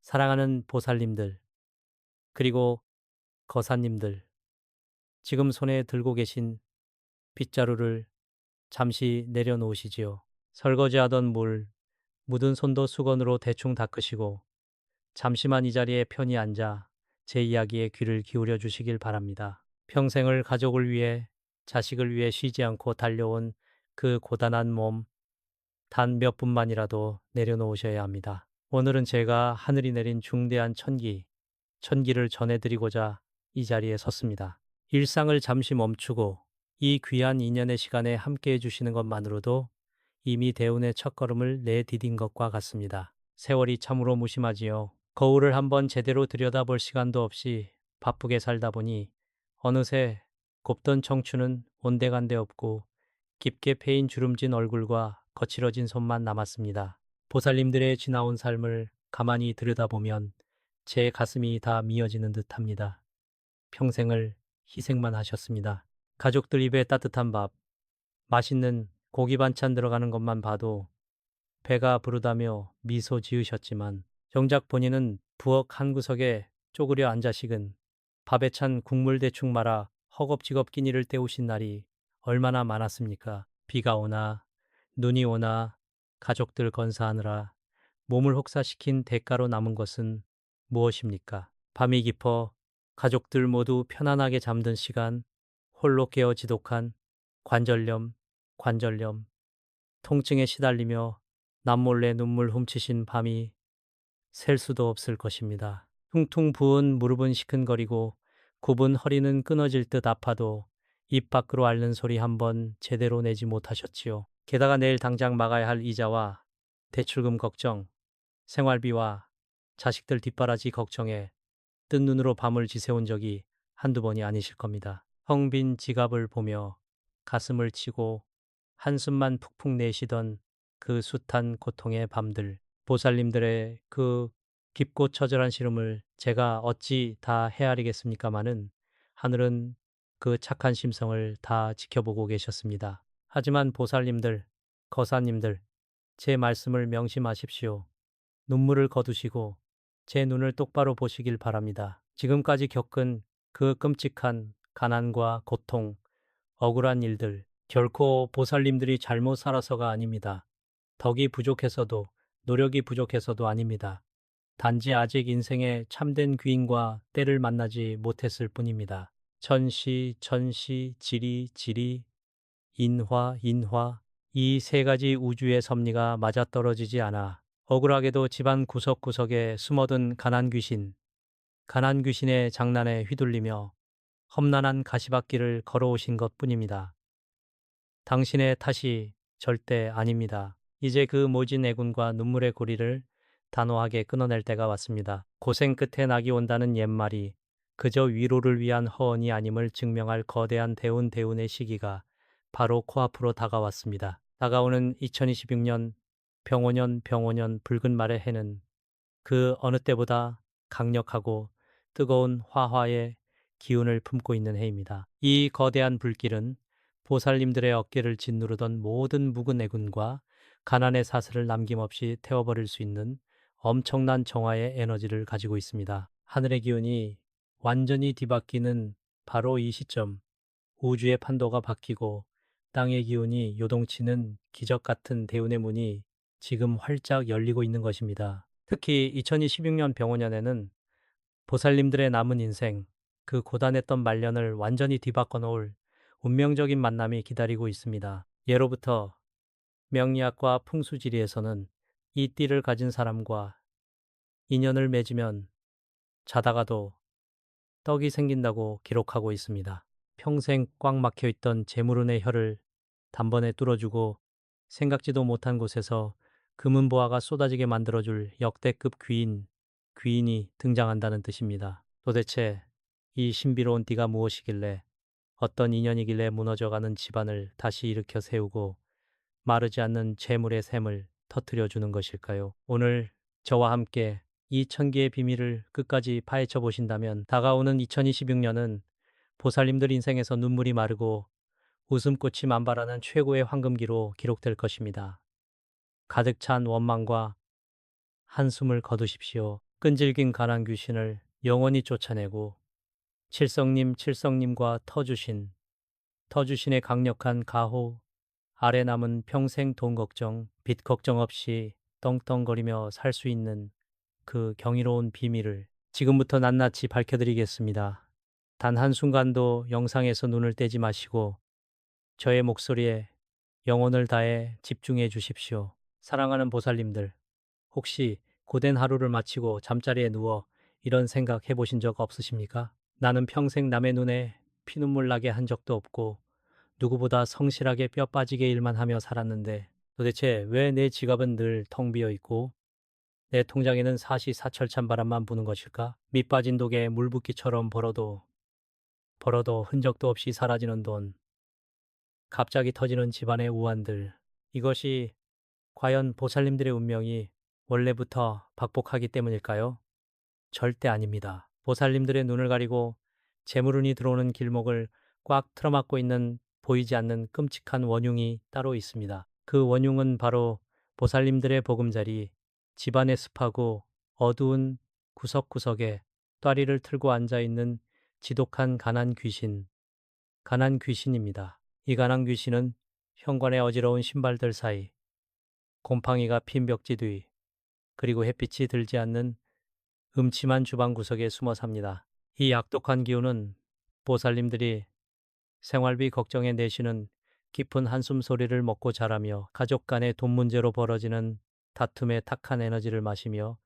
사랑하는 보살님들, 그리고 거사님들, 지금 손에 들고 계신 빗자루를 잠시 내려놓으시지요. 설거지하던 물, 묻은 손도 수건으로 대충 닦으시고 잠시만 이 자리에 편히 앉아 제 이야기에 귀를 기울여 주시길 바랍니다. 평생을 가족을 위해, 자식을 위해 쉬지 않고 달려온 그 고단한 몸, 단 몇 분만이라도 내려놓으셔야 합니다. 오늘은 제가 하늘이 내린 중대한 천기를 전해드리고자 이 자리에 섰습니다. 일상을 잠시 멈추고 이 귀한 인연의 시간에 함께 해주시는 것만으로도 이미 대운의 첫걸음을 내디딘 것과 같습니다. 세월이 참으로 무심하지요. 거울을 한번 제대로 들여다볼 시간도 없이 바쁘게 살다 보니 어느새 곱던 청춘은 온데간데 없고 깊게 패인 주름진 얼굴과 거칠어진 손만 남았습니다. 보살님들의 지나온 삶을 가만히 들여다보면 제 가슴이 다 미어지는 듯합니다. 평생을 희생만 하셨습니다. 가족들 입에 따뜻한 밥, 맛있는 고기 반찬 들어가는 것만 봐도 배가 부르다며 미소 지으셨지만 정작 본인은 부엌 한 구석에 쪼그려 앉아 식은 밥에 찬 국물 대충 말아 허겁지겁 끼니를 때우신 날이 얼마나 많았습니까? 비가 오나 눈이 오나 가족들 건사하느라 몸을 혹사시킨 대가로 남은 것은 무엇입니까? 밤이 깊어 가족들 모두 편안하게 잠든 시간, 홀로 깨어 지독한 관절염, 통증에 시달리며 남몰래 눈물 훔치신 밤이 셀 수도 없을 것입니다. 퉁퉁 부은 무릎은 시큰거리고 굽은 허리는 끊어질 듯 아파도 입 밖으로 앓는 소리 한 번 제대로 내지 못하셨지요. 게다가 내일 당장 막아야 할 이자와 대출금 걱정, 생활비와 자식들 뒷바라지 걱정에 뜬 눈으로 밤을 지새운 적이 한두 번이 아니실 겁니다. 텅 빈 지갑을 보며 가슴을 치고 한숨만 푹푹 내쉬던 그 숱한 고통의 밤들, 보살님들의 그 깊고 처절한 시름을 제가 어찌 다 헤아리겠습니까마는 하늘은 그 착한 심성을 다 지켜보고 계셨습니다. 하지만 보살님들, 거사님들, 제 말씀을 명심하십시오. 눈물을 거두시고 제 눈을 똑바로 보시길 바랍니다. 지금까지 겪은 그 끔찍한 가난과 고통, 억울한 일들, 결코 보살님들이 잘못 살아서가 아닙니다. 덕이 부족해서도, 노력이 부족해서도 아닙니다. 단지 아직 인생의 참된 귀인과 때를 만나지 못했을 뿐입니다. 천시, 지리, 인화, 이 세 가지 우주의 섭리가 맞아떨어지지 않아 억울하게도 집안 구석구석에 숨어든 가난 귀신의 장난에 휘둘리며 험난한 가시밭길을 걸어오신 것 뿐입니다. 당신의 탓이 절대 아닙니다. 이제 그 모진 애군과 눈물의 고리를 단호하게 끊어낼 때가 왔습니다. 고생 끝에 낙이 온다는 옛말이 그저 위로를 위한 허언이 아님을 증명할 거대한 대운의 시기가 바로 코앞으로 다가왔습니다. 다가오는 2026년 병오년 붉은 말의 해는 그 어느 때보다 강력하고 뜨거운 화화의 기운을 품고 있는 해입니다. 이 거대한 불길은 보살님들의 어깨를 짓누르던 모든 묵은 애군과 가난의 사슬을 남김없이 태워버릴 수 있는 엄청난 정화의 에너지를 가지고 있습니다. 하늘의 기운이 완전히 뒤바뀌는 바로 이 시점, 우주의 판도가 바뀌고 땅의 기운이 요동치는 기적 같은 대운의 문이 지금 활짝 열리고 있는 것입니다. 특히 2026년 병오년에는 보살님들의 남은 인생, 그 고단했던 말년을 완전히 뒤바꿔 놓을 운명적인 만남이 기다리고 있습니다. 예로부터 명리학과 풍수지리에서는 이 띠를 가진 사람과 인연을 맺으면 자다가도 떡이 생긴다고 기록하고 있습니다. 평생 꽉 막혀 있던 재물운의 혀를 단번에 뚫어주고 생각지도 못한 곳에서 금은보화가 쏟아지게 만들어줄 역대급 귀인이 등장한다는 뜻입니다. 도대체 이 신비로운 띠가 무엇이길래 어떤 인연이길래 무너져가는 집안을 다시 일으켜 세우고 마르지 않는 재물의 샘을 터뜨려 주는 것일까요? 오늘 저와 함께 이 천기의 비밀을 끝까지 파헤쳐 보신다면 다가오는 2026년은 보살님들 인생에서 눈물이 마르고 웃음꽃이 만발하는 최고의 황금기로 기록될 것입니다. 가득 찬 원망과 한숨을 거두십시오. 끈질긴 가난 귀신을 영원히 쫓아내고 칠성님과 터주신의 강력한 가호 아래 남은 평생 돈 걱정, 빚 걱정 없이 떵떵거리며 살 수 있는 그 경이로운 비밀을 지금부터 낱낱이 밝혀드리겠습니다. 단 한순간도 영상에서 눈을 떼지 마시고 저의 목소리에 영혼을 다해 집중해 주십시오. 사랑하는 보살님들, 혹시 고된 하루를 마치고 잠자리에 누워 이런 생각 해보신 적 없으십니까? 나는 평생 남의 눈에 피눈물 나게 한 적도 없고 누구보다 성실하게 뼈 빠지게 일만 하며 살았는데 도대체 왜 내 지갑은 늘 텅 비어 있고 내 통장에는 사시사철찬 바람만 부는 것일까? 밑 빠진 독에 물 붓기처럼 벌어도 흔적도 없이 사라지는 돈, 갑자기 터지는 집안의 우환들. 이것이 과연 보살님들의 운명이 원래부터 박복하기 때문일까요? 절대 아닙니다. 보살님들의 눈을 가리고 재물운이 들어오는 길목을 꽉 틀어막고 있는 보이지 않는 끔찍한 원흉이 따로 있습니다. 그 원흉은 바로 보살님들의 보금자리, 집안의 습하고 어두운 구석구석에 또리를 틀고 앉아있는 지독한 가난 귀신입니다. 이 가난 귀신은 현관의 어지러운 신발들 사이, 곰팡이가 핀 벽지 뒤, 그리고 햇빛이 들지 않는 음침한 주방 구석에 숨어 삽니다. 이 악독한 기운은 보살님들이 생활비 걱정에 내쉬는 깊은 한숨 소리를 먹고 자라며 가족 간의 돈 문제로 벌어지는 다툼의 탁한 에너지를 마시며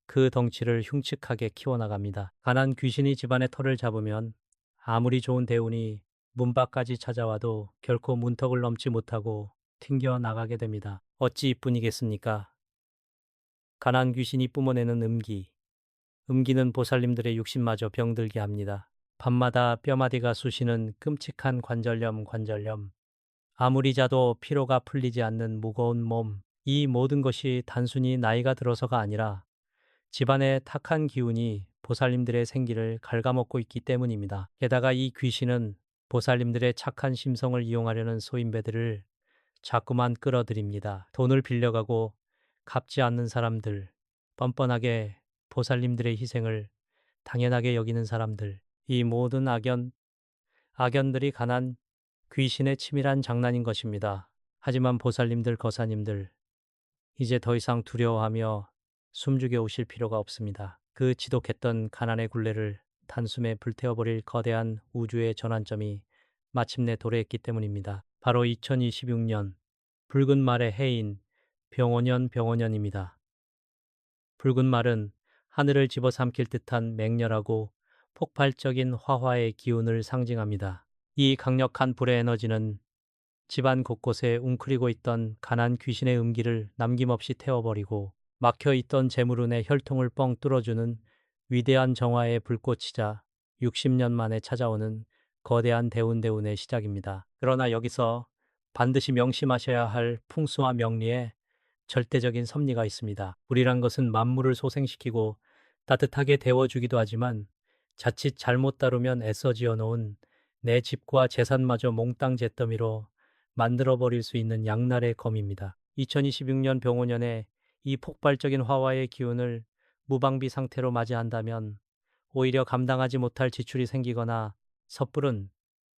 그 덩치를 흉측하게 키워나갑니다. 가난 귀신이 집안의 털을 잡으면 아무리 좋은 대운이 문 밖까지 찾아와도 결코 문턱을 넘지 못하고 튕겨 나가게 됩니다. 어찌 이뿐이겠습니까? 가난 귀신이 뿜어내는 음기는 보살님들의 육신마저 병들게 합니다. 밤마다 뼈마디가 쑤시는 끔찍한 관절염. 아무리 자도 피로가 풀리지 않는 무거운 몸. 이 모든 것이 단순히 나이가 들어서가 아니라 집안의 탁한 기운이 보살님들의 생기를 갉아먹고 있기 때문입니다. 게다가 이 귀신은 보살님들의 착한 심성을 이용하려는 소인배들을 자꾸만 끌어들입니다. 돈을 빌려가고 갚지 않는 사람들, 뻔뻔하게 보살님들의 희생을 당연하게 여기는 사람들, 이 모든 악연들이 가난 귀신의 치밀한 장난인 것입니다. 하지만 보살님들, 거사님들, 이제 더 이상 두려워하며 숨죽여 오실 필요가 없습니다. 그 지독했던 가난의 굴레를 단숨에 불태워버릴 거대한 우주의 전환점이 마침내 도래했기 때문입니다. 바로 2026년 붉은 말의 해인 병원년입니다. 붉은 말은 하늘을 집어삼킬 듯한 맹렬하고 폭발적인 화화의 기운을 상징합니다. 이 강력한 불의 에너지는 집안 곳곳에 웅크리고 있던 가난 귀신의 음기를 남김없이 태워버리고 막혀있던 재물운의 혈통을 뻥 뚫어주는 위대한 정화의 불꽃이자 60년 만에 찾아오는 거대한 대운의 시작입니다. 그러나 여기서 반드시 명심하셔야 할 풍수와 명리에 절대적인 섭리가 있습니다. 불이란 것은 만물을 소생시키고 따뜻하게 데워주기도 하지만 자칫 잘못 다루면 애써 지어놓은 내 집과 재산마저 몽땅 잿더미로 만들어버릴 수 있는 양날의 검입니다. 2026년 병오년에 이 폭발적인 화와의 기운을 무방비 상태로 맞이한다면 오히려 감당하지 못할 지출이 생기거나 섣부른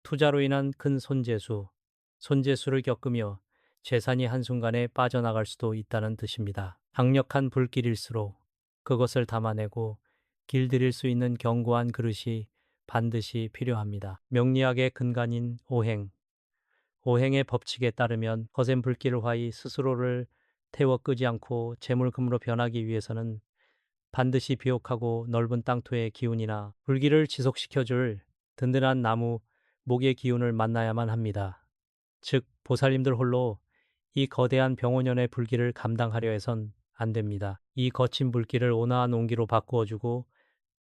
투자로 인한 큰 손재수를 겪으며 재산이 한순간에 빠져나갈 수도 있다는 뜻입니다. 강력한 불길일수록 그것을 담아내고 길들일 수 있는 견고한 그릇이 반드시 필요합니다. 명리학의 근간인 오행의 법칙에 따르면 거센 불길을 화이 스스로를 태워 끄지 않고 재물금으로 변하기 위해서는 반드시 비옥하고 넓은 땅토의 기운이나 불길을 지속시켜줄 든든한 나무, 목의 기운을 만나야만 합니다. 즉, 보살님들 홀로 이 거대한 병오년의 불길을 감당하려 해선 안 됩니다. 이 거친 불길을 온화한 온기로 바꾸어주고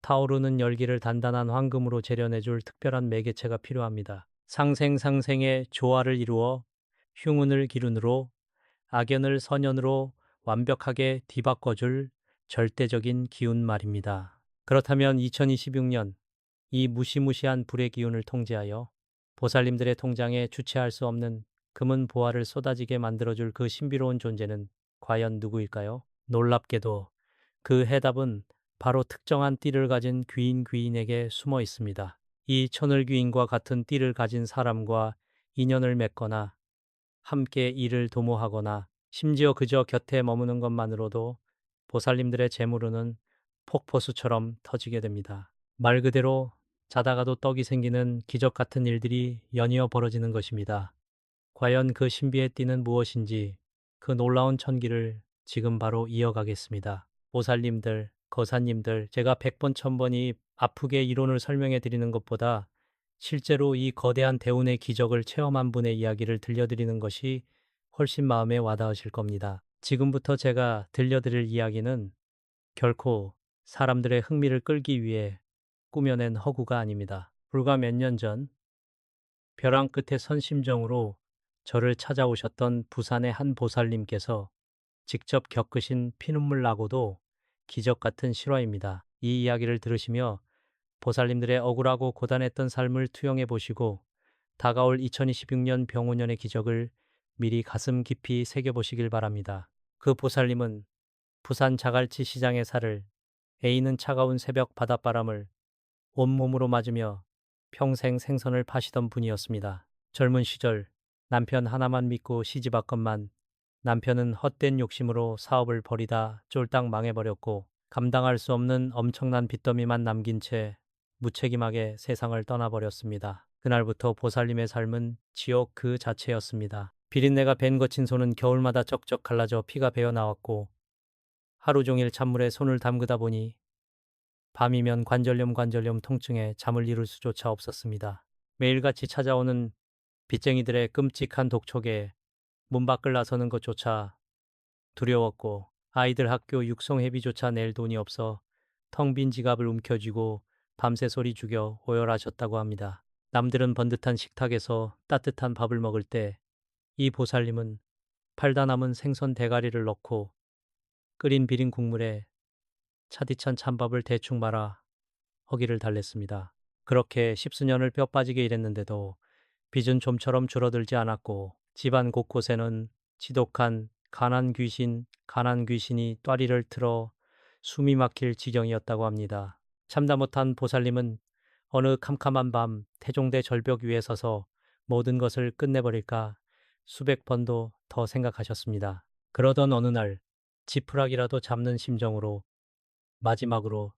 타오르는 열기를 단단한 황금으로 재련해줄 특별한 매개체가 필요합니다. 상생의 조화를 이루어 흉운을 기운으로 악연을 선연으로 완벽하게 뒤바꿔줄 절대적인 기운 말입니다. 그렇다면 2026년 이 무시무시한 불의 기운을 통제하여 보살님들의 통장에 주체할 수 없는 금은 보화를 쏟아지게 만들어줄 그 신비로운 존재는 과연 누구일까요? 놀랍게도 그 해답은 바로 특정한 띠를 가진 귀인에게 숨어 있습니다. 이 천을귀인과 같은 띠를 가진 사람과 인연을 맺거나 함께 일을 도모하거나 심지어 그저 곁에 머무는 것만으로도 보살님들의 재물운은 폭포수처럼 터지게 됩니다. 말 그대로 자다가도 떡이 생기는 기적 같은 일들이 연이어 벌어지는 것입니다. 과연 그 신비의 띠는 무엇인지 그 놀라운 천기를 지금 바로 이어가겠습니다. 보살님들, 거사님들, 제가 100번, 1000번이 아프게 이론을 설명해 드리는 것보다 실제로 이 거대한 대운의 기적을 체험한 분의 이야기를 들려드리는 것이 훨씬 마음에 와닿으실 겁니다. 지금부터 제가 들려드릴 이야기는 결코 사람들의 흥미를 끌기 위해 꾸며낸 허구가 아닙니다. 불과 몇 년 전 벼랑 끝에 선 심정으로 저를 찾아오셨던 부산의 한 보살님께서 직접 겪으신 피눈물 나고도 기적 같은 실화입니다. 이 이야기를 들으시며 보살님들의 억울하고 고단했던 삶을 투영해 보시고 다가올 2026년 병오년의 기적을 미리 가슴 깊이 새겨보시길 바랍니다. 그 보살님은 부산 자갈치 시장의 살을 애이는 차가운 새벽 바닷바람을 온몸으로 맞으며 평생 생선을 파시던 분이었습니다. 젊은 시절 남편 하나만 믿고 시집왔건만 남편은 헛된 욕심으로 사업을 벌이다 쫄딱 망해버렸고 감당할 수 없는 엄청난 빚더미만 남긴 채 무책임하게 세상을 떠나버렸습니다. 그날부터 보살님의 삶은 지옥 그 자체였습니다. 비린내가 밴 거친 손은 겨울마다 쩍쩍 갈라져 피가 배어 나왔고 하루 종일 찬물에 손을 담그다 보니 밤이면 관절염 통증에 잠을 이룰 수조차 없었습니다. 매일같이 찾아오는 빚쟁이들의 끔찍한 독촉에 문 밖을 나서는 것조차 두려웠고 아이들 학교 육성회비조차 낼 돈이 없어 텅 빈 지갑을 움켜쥐고 밤새 소리 죽여 오열하셨다고 합니다. 남들은 번듯한 식탁에서 따뜻한 밥을 먹을 때 이 보살님은 팔다 남은 생선 대가리를 넣고 끓인 비린 국물에 차디찬 찬밥을 대충 말아 허기를 달랬습니다. 그렇게 십수년을 뼈 빠지게 일했는데도 빚은 좀처럼 줄어들지 않았고 집안 곳곳에는 지독한 가난 귀신이 뙬리를 틀어 숨이 막힐 지경이었다고 합니다. 참다 못한 보살님은 어느 캄캄한 밤 태종대 절벽 위에 서서 모든 것을 끝내버릴까 수백 번도 더 생각하셨습니다. 그러던 어느 날 지푸라기라도 잡는 심정으로 마지막으로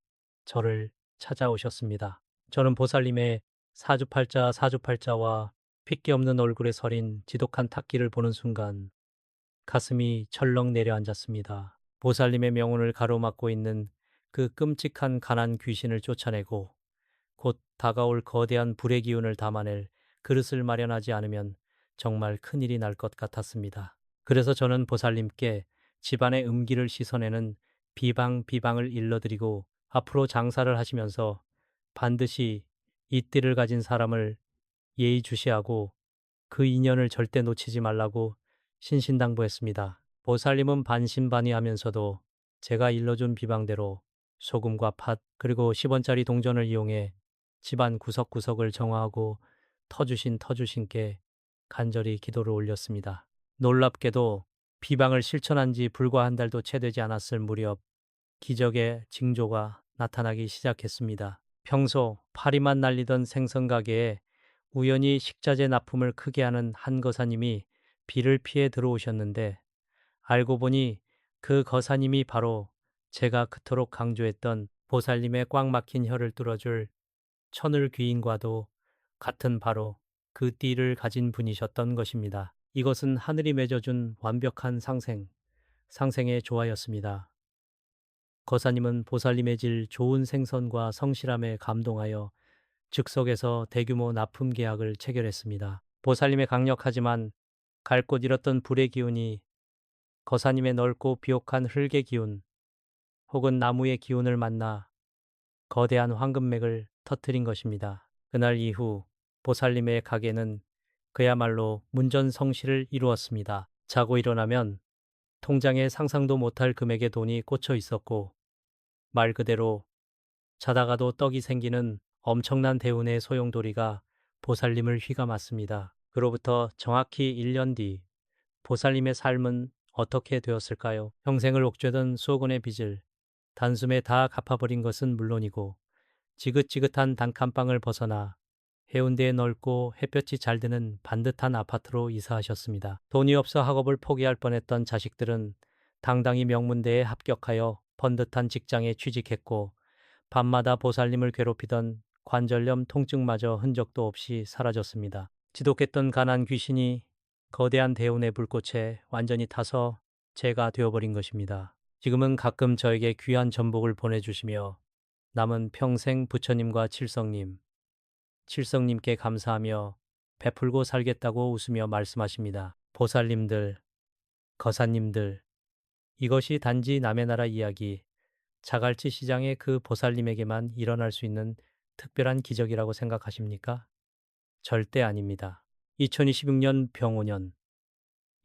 저를 찾아오셨습니다. 저는 보살님의 사주팔자와 핏기 없는 얼굴에 서린 지독한 탁기를 보는 순간 가슴이 철렁 내려앉았습니다. 보살님의 명운을 가로막고 있는 그 끔찍한 가난 귀신을 쫓아내고 곧 다가올 거대한 불의 기운을 담아낼 그릇을 마련하지 않으면 정말 큰일이 날 것 같았습니다. 그래서 저는 보살님께 집안의 음기를 씻어내는 비방을 일러드리고 앞으로 장사를 하시면서 반드시 이 띠를 가진 사람을 예의주시하고 그 인연을 절대 놓치지 말라고 신신당부했습니다. 보살님은 반신반의하면서도 제가 일러준 비방대로 소금과 팥 그리고 10원짜리 동전을 이용해 집안 구석구석을 정화하고 터주신께 간절히 기도를 올렸습니다. 놀랍게도 비방을 실천한 지 불과 한 달도 채 되지 않았을 무렵 기적의 징조가 나타나기 시작했습니다. 평소 파리만 날리던 생선 가게에 우연히 식자재 납품을 크게 하는 한 거사님이 비를 피해 들어오셨는데 알고 보니 그 거사님이 바로 제가 그토록 강조했던 보살님의 꽉 막힌 혀를 뚫어줄 천을 귀인과도 같은 바로 그 띠를 가진 분이셨던 것입니다. 이것은 하늘이 맺어준 완벽한 상생의 조화였습니다. 거사님은 보살님의 질 좋은 생선과 성실함에 감동하여 즉석에서 대규모 납품 계약을 체결했습니다. 보살님의 강력하지만 갈 곳 잃었던 불의 기운이 거사님의 넓고 비옥한 흙의 기운 혹은 나무의 기운을 만나 거대한 황금맥을 터뜨린 것입니다. 그날 이후 보살님의 가게는 그야말로 문전성시를 이루었습니다. 자고 일어나면 통장에 상상도 못할 금액의 돈이 꽂혀 있었고 말 그대로 자다가도 떡이 생기는 엄청난 대운의 소용돌이가 보살님을 휘감았습니다. 그로부터 정확히 1년 뒤 보살님의 삶은 어떻게 되었을까요? 평생을 옥죄던 수억 원의 빚을 단숨에 다 갚아버린 것은 물론이고 지긋지긋한 단칸방을 벗어나 해운대에 넓고 햇볕이 잘 드는 반듯한 아파트로 이사하셨습니다. 돈이 없어 학업을 포기할 뻔했던 자식들은 당당히 명문대에 합격하여 번듯한 직장에 취직했고 밤마다 보살님을 괴롭히던 관절염 통증마저 흔적도 없이 사라졌습니다. 지독했던 가난 귀신이 거대한 대운의 불꽃에 완전히 타서 재가 되어버린 것입니다. 지금은 가끔 저에게 귀한 전복을 보내주시며 남은 평생 부처님과 칠성님께 감사하며 베풀고 살겠다고 웃으며 말씀하십니다. 보살님들, 거사님들, 이것이 단지 남의 나라 이야기, 자갈치 시장의 그 보살님에게만 일어날 수 있는 특별한 기적이라고 생각하십니까? 절대 아닙니다. 2026년 병오년,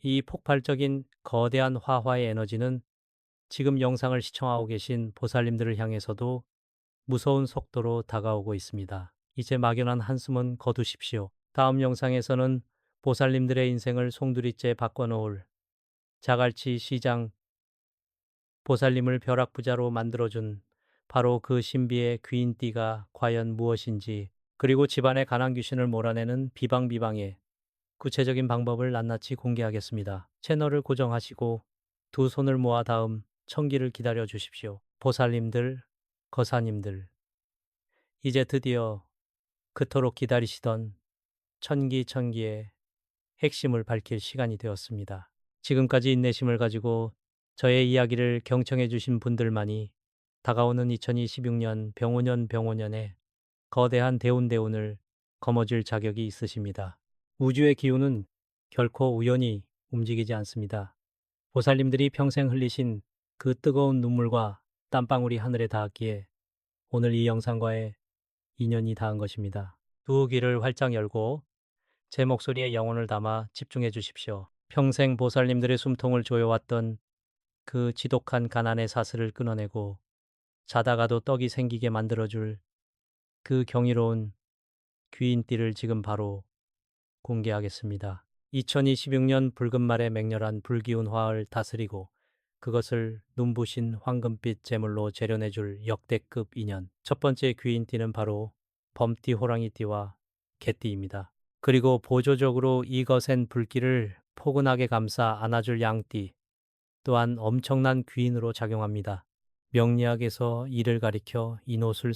이 폭발적인 거대한 화화의 에너지는 지금 영상을 시청하고 계신 보살님들을 향해서도 무서운 속도로 다가오고 있습니다. 이제 막연한 한숨은 거두십시오. 다음 영상에서는 보살님들의 인생을 송두리째 바꿔놓을 자갈치 시장 보살님을 벼락부자로 만들어준 바로 그 신비의 귀인띠가 과연 무엇인지, 그리고 집안의 가난 귀신을 몰아내는 비방비방의 구체적인 방법을 낱낱이 공개하겠습니다. 채널을 고정하시고 두 손을 모아 다음 청기를 기다려 주십시오. 보살님들, 거사님들, 이제 드디어 그토록 기다리시던 천기의 핵심을 밝힐 시간이 되었습니다. 지금까지 인내심을 가지고 저의 이야기를 경청해 주신 분들만이 다가오는 2026년 병오년의 거대한 대운을 거머쥘 자격이 있으십니다. 우주의 기운은 결코 우연히 움직이지 않습니다. 보살님들이 평생 흘리신 그 뜨거운 눈물과 땀방울이 하늘에 닿았기에 오늘 이 영상과의 인연이 닿은 것입니다. 두 귀를 활짝 열고 제 목소리에 영혼을 담아 집중해 주십시오. 평생 보살님들의 숨통을 조여왔던 그 지독한 가난의 사슬을 끊어내고 자다가도 떡이 생기게 만들어줄 그 경이로운 귀인띠를 지금 바로 공개하겠습니다. 2026년 붉은 말의 맹렬한 불기운 화를 다스리고 그것을 눈부신 황금빛 재물로 재련해줄 역대급 인연. 첫 번째 귀인띠는 바로 범띠 호랑이띠와 개띠입니다. 그리고 보조적으로 이 거센 불길을 포근하게 감싸 안아줄 양띠 또한 엄청난 귀인으로 작용합니다. 명리학에서 이를 가리켜 인호술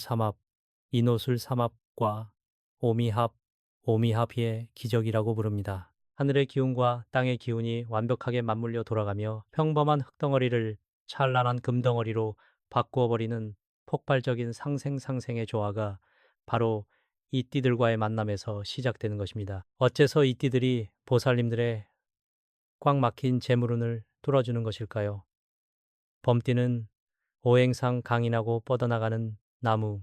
삼합과 오미합의 기적이라고 부릅니다. 하늘의 기운과 땅의 기운이 완벽하게 맞물려 돌아가며 평범한 흙덩어리를 찬란한 금덩어리로 바꾸어버리는 폭발적인 상생의 조화가 바로 이 띠들과의 만남에서 시작되는 것입니다. 어째서 이 띠들이 보살님들의 꽉 막힌 재물운을 뚫어주는 것일까요? 범띠는 오행상 강인하고 뻗어나가는 나무,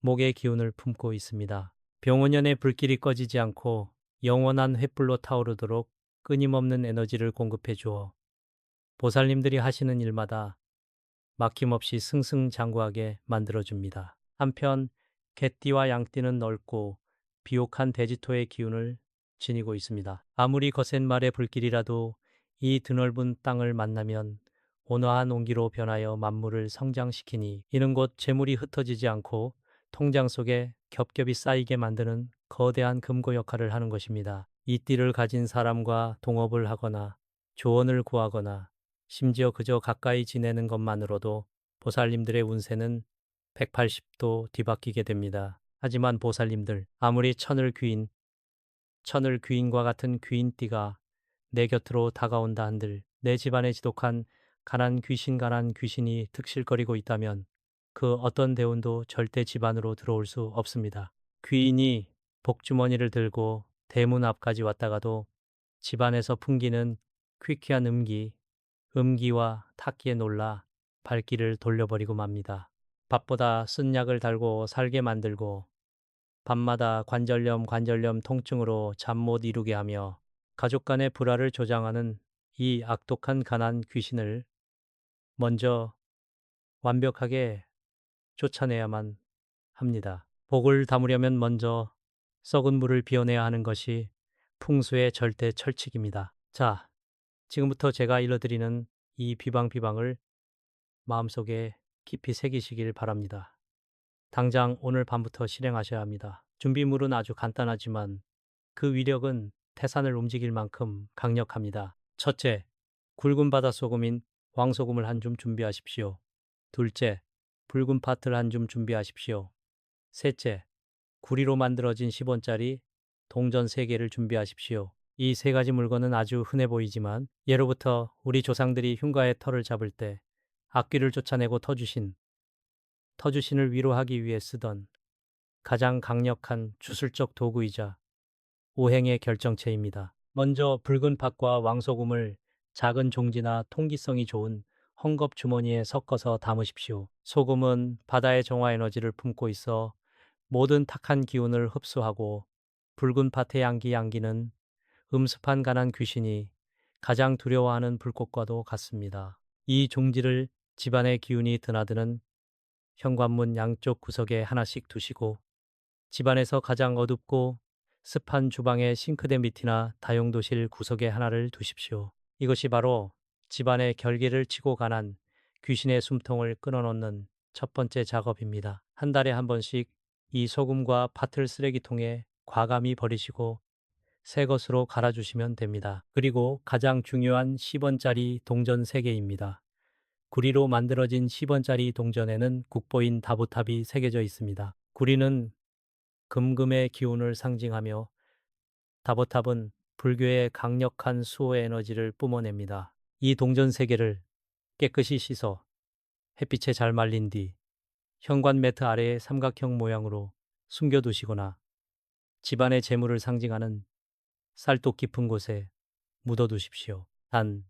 목의 기운을 품고 있습니다. 병원연의 불길이 꺼지지 않고 영원한 횃불로 타오르도록 끊임없는 에너지를 공급해 주어 보살님들이 하시는 일마다 막힘없이 승승장구하게 만들어줍니다. 한편 개띠와 양띠는 넓고 비옥한 대지토의 기운을 지니고 있습니다. 아무리 거센 말의 불길이라도 이 드넓은 땅을 만나면 온화한 온기로 변하여 만물을 성장시키니 이는 곧 재물이 흩어지지 않고 통장 속에 겹겹이 쌓이게 만드는 거대한 금고 역할을 하는 것입니다. 이 띠를 가진 사람과 동업을 하거나 조언을 구하거나 심지어 그저 가까이 지내는 것만으로도 보살님들의 운세는 180도 뒤바뀌게 됩니다. 하지만 보살님들, 아무리 천을 귀인과 같은 귀인띠가 내 곁으로 다가온다 한들 내 집안에 지독한 가난 귀신이 득실거리고 있다면 그 어떤 대운도 절대 집안으로 들어올 수 없습니다. 귀인이 복주머니를 들고 대문 앞까지 왔다가도 집안에서 풍기는 퀴퀴한 음기와 탁기에 놀라 발길을 돌려버리고 맙니다. 밥보다 쓴 약을 달고 살게 만들고 밤마다 관절염 통증으로 잠 못 이루게 하며 가족 간의 불화를 조장하는 이 악독한 가난 귀신을 먼저 완벽하게 쫓아내야만 합니다. 복을 담으려면 먼저 썩은 물을 비워내야 하는 것이 풍수의 절대 철칙입니다. 자, 지금부터 제가 일러드리는 이 비방을 마음속에 깊이 새기시길 바랍니다. 당장 오늘 밤부터 실행하셔야 합니다. 준비물은 아주 간단하지만 그 위력은 태산을 움직일 만큼 강력합니다. 첫째, 굵은 바닷소금인 왕소금을 한 줌 준비하십시오. 둘째, 붉은 파트를 한 줌 준비하십시오. 셋째, 구리로 만들어진 10원짜리 동전 3개를 준비하십시오. 이 세 가지 물건은 아주 흔해 보이지만 예로부터 우리 조상들이 흉가의 털을 잡을 때 악귀를 쫓아내고 터주신을 위로하기 위해 쓰던 가장 강력한 주술적 도구이자 오행의 결정체입니다. 먼저 붉은 팥과 왕소금을 작은 종지나 통기성이 좋은 헝겊 주머니에 섞어서 담으십시오. 소금은 바다의 정화 에너지를 품고 있어 모든 탁한 기운을 흡수하고, 붉은 팥의 양기는 음습한 가난 귀신이 가장 두려워하는 불꽃과도 같습니다. 이 종지를 집안의 기운이 드나드는 현관문 양쪽 구석에 하나씩 두시고, 집안에서 가장 어둡고 습한 주방의 싱크대 밑이나 다용도실 구석에 하나를 두십시오. 이것이 바로 집안의 결계를 치고 가난 귀신의 숨통을 끊어놓는 첫 번째 작업입니다. 한 달에 한 번씩 이 소금과 팥을 쓰레기통에 과감히 버리시고 새 것으로 갈아주시면 됩니다. 그리고 가장 중요한 10원짜리 동전 3개입니다. 구리로 만들어진 10원짜리 동전에는 국보인 다보탑이 새겨져 있습니다. 구리는 금금의 기운을 상징하며 다보탑은 불교의 강력한 수호의 에너지를 뿜어냅니다. 이 동전 3개를 깨끗이 씻어 햇빛에 잘 말린 뒤 현관 매트 아래에 삼각형 모양으로 숨겨두시거나 집안의 재물을 상징하는 쌀독 깊은 곳에 묻어두십시오. 단,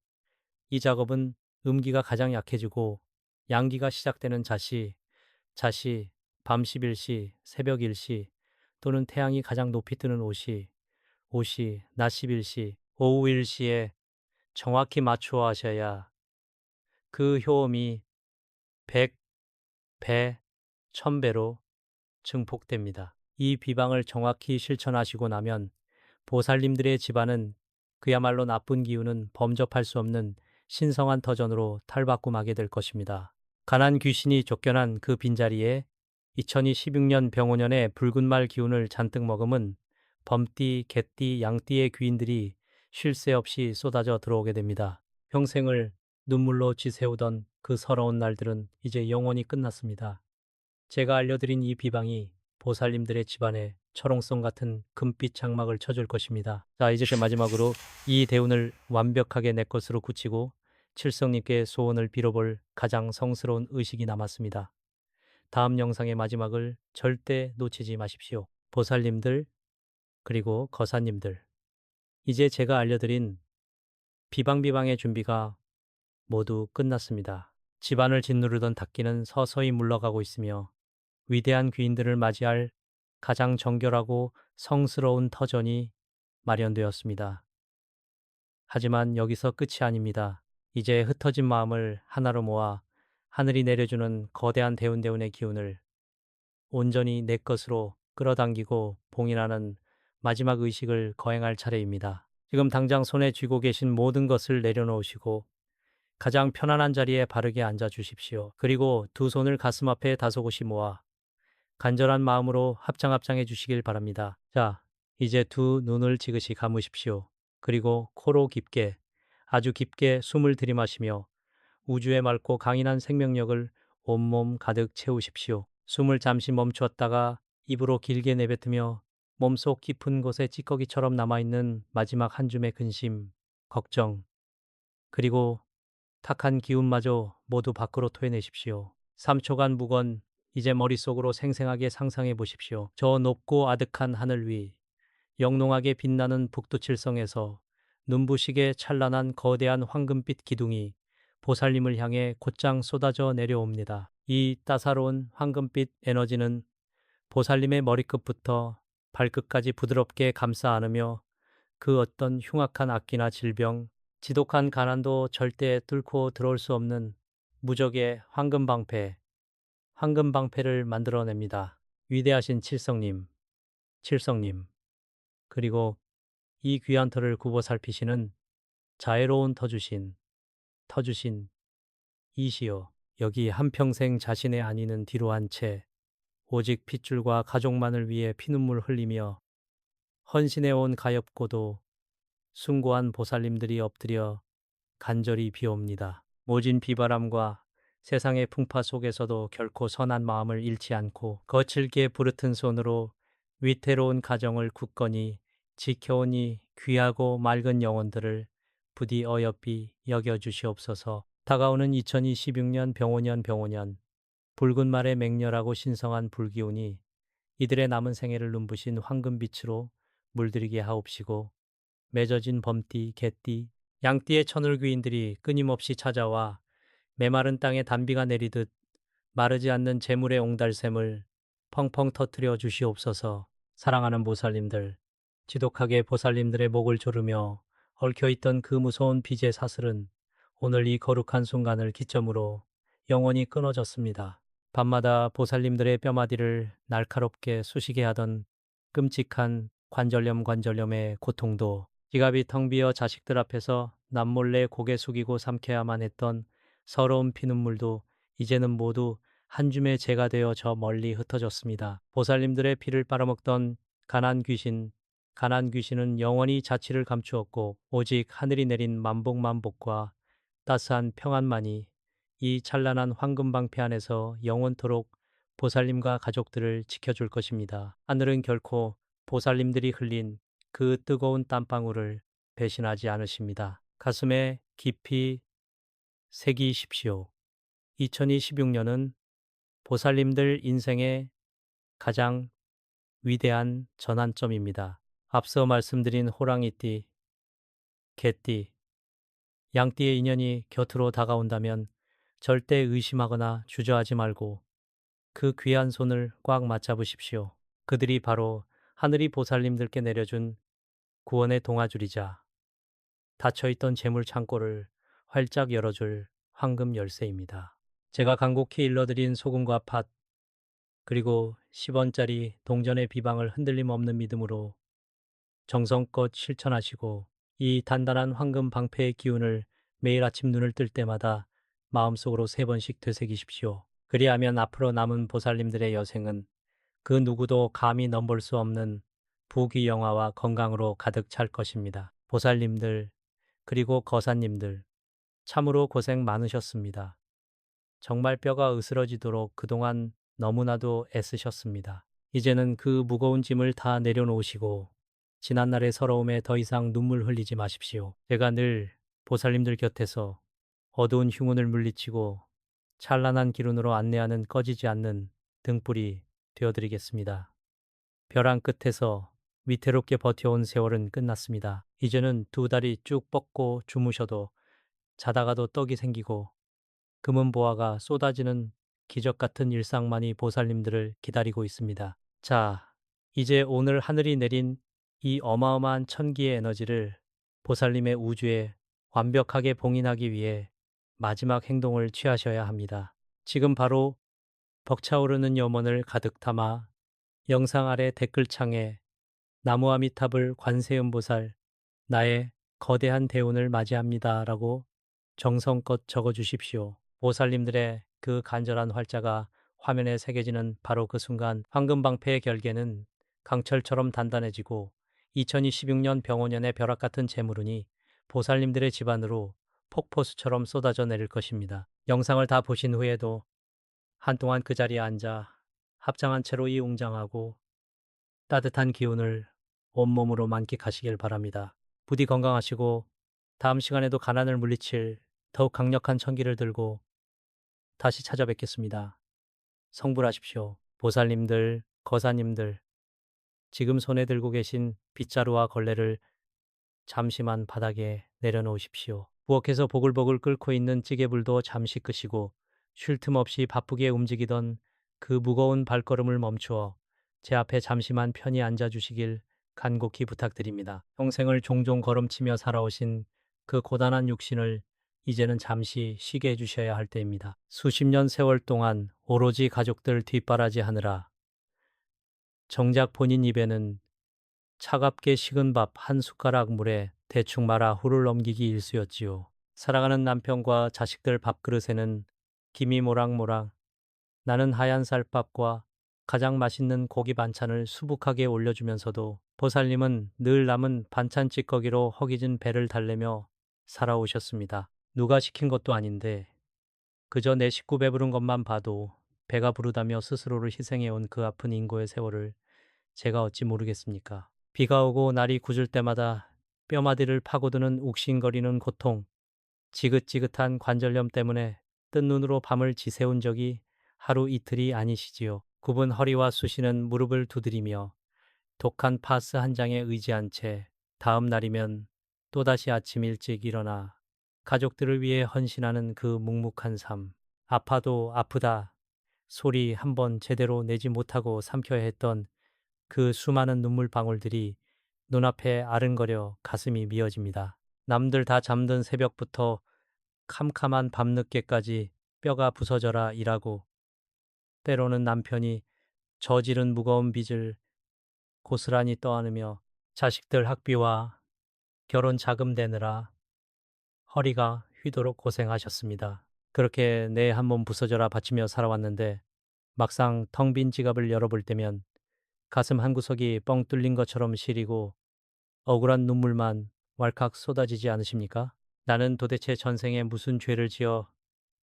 이 작업은 음기가 가장 약해지고 양기가 시작되는 자시, 밤 11시, 새벽 1시 또는 태양이 가장 높이 뜨는 낮 11시, 오후 1시에 정확히 맞추어 하셔야 그 효험이 100배, 1000배로 증폭됩니다. 이 비방을 정확히 실천하시고 나면 보살님들의 집안은 그야말로 나쁜 기운은 범접할 수 없는 신성한 터전으로 탈바꿈하게 될 것입니다. 가난 귀신이 쫓겨난 그 빈자리에 2026년 병오년의 붉은 말 기운을 잔뜩 머금은 범띠, 개띠, 양띠의 귀인들이 쉴 새 없이 쏟아져 들어오게 됩니다. 평생을 눈물로 지새우던 그 서러운 날들은 이제 영원히 끝났습니다. 제가 알려드린 이 비방이 보살님들의 집안에 철옹성 같은 금빛 장막을 쳐줄 것입니다. 자, 이제 마지막으로 이 대운을 완벽하게 내 것으로 굳히고 칠성님께 소원을 빌어볼 가장 성스러운 의식이 남았습니다. 다음 영상의 마지막을 절대 놓치지 마십시오. 보살님들, 그리고 거사님들, 이제 제가 알려드린 비방비방의 준비가 모두 끝났습니다. 집안을 짓누르던 닭기는 서서히 물러가고 있으며 위대한 귀인들을 맞이할 가장 정결하고 성스러운 터전이 마련되었습니다. 하지만 여기서 끝이 아닙니다. 이제 흩어진 마음을 하나로 모아 하늘이 내려주는 거대한 대운대운의 기운을 온전히 내 것으로 끌어당기고 봉인하는 마지막 의식을 거행할 차례입니다. 지금 당장 손에 쥐고 계신 모든 것을 내려놓으시고 가장 편안한 자리에 바르게 앉아 주십시오. 그리고 두 손을 가슴 앞에 다소곳이 모아 간절한 마음으로 합장합장해 주시길 바랍니다. 자, 이제 두 눈을 지그시 감으십시오. 그리고 코로 깊게, 아주 깊게 숨을 들이마시며 우주의 맑고 강인한 생명력을 온몸 가득 채우십시오. 숨을 잠시 멈추었다가 입으로 길게 내뱉으며 몸속 깊은 곳에 찌꺼기처럼 남아있는 마지막 한 줌의 근심, 걱정, 그리고 탁한 기운마저 모두 밖으로 토해내십시오. 3초간 묵은 이제 머릿속으로 생생하게 상상해 보십시오. 저 높고 아득한 하늘 위, 영롱하게 빛나는 북두칠성에서 눈부시게 찬란한 거대한 황금빛 기둥이 보살님을 향해 곧장 쏟아져 내려옵니다. 이 따사로운 황금빛 에너지는 보살님의 머리끝부터 발끝까지 부드럽게 감싸 안으며 그 어떤 흉악한 악기나 질병, 지독한 가난도 절대 뚫고 들어올 수 없는 무적의 황금방패를 만들어냅니다. 위대하신 칠성님, 그리고 이 귀한 터를 굽어 살피시는 자애로운 터주신 이시여. 여기 한평생 자신의 안위는 뒤로 한 채 오직 핏줄과 가족만을 위해 피눈물 흘리며 헌신해온 가엾고도 숭고한 보살님들이 엎드려 간절히 비옵니다. 모진 비바람과 세상의 풍파 속에서도 결코 선한 마음을 잃지 않고 거칠게 부르튼 손으로 위태로운 가정을 굳건히 지켜오니 귀하고 맑은 영혼들을 부디 어여삐 여겨주시옵소서. 다가오는 2026년 병오년 붉은 말에 맹렬하고 신성한 불기운이 이들의 남은 생애를 눈부신 황금빛으로 물들이게 하옵시고 맺어진 범띠, 개띠, 양띠의 천을귀인들이 끊임없이 찾아와 메마른 땅에 단비가 내리듯 마르지 않는 재물의 옹달샘을 펑펑 터뜨려 주시옵소서. 사랑하는 보살님들, 지독하게 보살님들의 목을 조르며 얽혀있던 그 무서운 빚의 사슬은 오늘 이 거룩한 순간을 기점으로 영원히 끊어졌습니다. 밤마다 보살님들의 뼈마디를 날카롭게 쑤시게 하던 끔찍한 관절염의 고통도 지갑이 텅 비어 자식들 앞에서 남몰래 고개 숙이고 삼켜야만 했던 서러운 피눈물도 이제는 모두 한 줌의 재가 되어 저 멀리 흩어졌습니다. 보살님들의 피를 빨아먹던 가난 귀신은 영원히 자취를 감추었고 오직 하늘이 내린 만복만복과 따스한 평안만이 이 찬란한 황금방패 안에서 영원토록 보살님과 가족들을 지켜줄 것입니다. 하늘은 결코 보살님들이 흘린 그 뜨거운 땀방울을 배신하지 않으십니다. 가슴에 깊이 새기십시오. 2026년은 보살님들 인생의 가장 위대한 전환점입니다. 앞서 말씀드린 호랑이띠, 개띠, 양띠의 인연이 곁으로 다가온다면 절대 의심하거나 주저하지 말고 그 귀한 손을 꽉 맞잡으십시오. 그들이 바로 하늘이 보살님들께 내려준 구원의 동아줄이자 닫혀있던 재물 창고를 활짝 열어줄 황금 열쇠입니다. 제가 간곡히 일러드린 소금과 팥, 그리고 10원짜리 동전의 비방을 흔들림 없는 믿음으로 정성껏 실천하시고 이 단단한 황금 방패의 기운을 매일 아침 눈을 뜰 때마다 마음속으로 3번씩 되새기십시오. 그리하면 앞으로 남은 보살님들의 여생은 그 누구도 감히 넘볼 수 없는 부귀영화와 건강으로 가득 찰 것입니다. 보살님들, 그리고 거사님들, 참으로 고생 많으셨습니다. 정말 뼈가 으스러지도록 그동안 너무나도 애쓰셨습니다. 이제는 그 무거운 짐을 다 내려놓으시고 지난날의 서러움에 더 이상 눈물 흘리지 마십시오. 제가 늘 보살님들 곁에서 어두운 흉운을 물리치고 찬란한 기운으로 안내하는 꺼지지 않는 등불이 되어드리겠습니다. 벼랑 끝에서 위태롭게 버텨온 세월은 끝났습니다. 이제는 2다리 쭉 뻗고 주무셔도 자다가도 떡이 생기고 금은 보화가 쏟아지는 기적 같은 일상만이 보살님들을 기다리고 있습니다. 자, 이제 오늘 하늘이 내린 이 어마어마한 천기의 에너지를 보살님의 우주에 완벽하게 봉인하기 위해 마지막 행동을 취하셔야 합니다. 지금 바로 벅차오르는 염원을 가득 담아 영상 아래 댓글창에 나무아미탑을 관세음보살 나의 거대한 대운을 맞이합니다 라고 정성껏 적어주십시오. 보살님들의 그 간절한 활자가 화면에 새겨지는 바로 그 순간 황금방패의 결계는 강철처럼 단단해지고 2026년 병오년의 벼락 같은 재물운이 보살님들의 집안으로 폭포수처럼 쏟아져 내릴 것입니다. 영상을 다 보신 후에도 한동안 그 자리에 앉아 합장한 채로 이 웅장하고 따뜻한 기운을 온몸으로 만끽하시길 바랍니다. 부디 건강하시고 다음 시간에도 가난을 물리칠 더욱 강력한 천기를 들고 다시 찾아뵙겠습니다. 성불하십시오. 보살님들, 거사님들, 지금 손에 들고 계신 빗자루와 걸레를 잠시만 바닥에 내려놓으십시오. 부엌에서 보글보글 끓고 있는 찌개불도 잠시 끄시고 쉴 틈 없이 바쁘게 움직이던 그 무거운 발걸음을 멈추어 제 앞에 잠시만 편히 앉아주시길 간곡히 부탁드립니다. 평생을 종종 걸음치며 살아오신 그 고단한 육신을 이제는 잠시 쉬게 해주셔야 할 때입니다. 수십 년 세월 동안 오로지 가족들 뒷바라지 하느라 정작 본인 입에는 차갑게 식은 밥 한 숟가락 물에 대충 말아 후를 넘기기 일쑤였지요. 사랑하는 남편과 자식들 밥그릇에는 김이 모락모락 나는 하얀 쌀밥과 가장 맛있는 고기 반찬을 수북하게 올려주면서도 보살님은 늘 남은 반찬 찌꺼기로 허기진 배를 달래며 살아오셨습니다. 누가 시킨 것도 아닌데 그저 내 식구 배부른 것만 봐도 배가 부르다며 스스로를 희생해온 그 아픈 인고의 세월을 제가 어찌 모르겠습니까? 비가 오고 날이 굳을 때마다 뼈마디를 파고드는 욱신거리는 고통, 지긋지긋한 관절염 때문에 뜬 눈으로 밤을 지새운 적이 하루 이틀이 아니시지요. 굽은 허리와 쑤시는 무릎을 두드리며 독한 파스 한 장에 의지한 채 다음 날이면 또다시 아침 일찍 일어나 가족들을 위해 헌신하는 그 묵묵한 삶. 아파도 아프다 소리 한 번 제대로 내지 못하고 삼켜야 했던 그 수많은 눈물 방울들이 눈앞에 아른거려 가슴이 미어집니다. 남들 다 잠든 새벽부터 캄캄한 밤늦게까지 뼈가 부서져라 일하고 때로는 남편이 저지른 무거운 빚을 고스란히 떠안으며 자식들 학비와 결혼 자금 대느라 허리가 휘도록 고생하셨습니다. 그렇게 내 한 몸 부서져라 바치며 살아왔는데 막상 텅 빈 지갑을 열어볼 때면 가슴 한구석이 뻥 뚫린 것처럼 시리고 억울한 눈물만 왈칵 쏟아지지 않으십니까? 나는 도대체 전생에 무슨 죄를 지어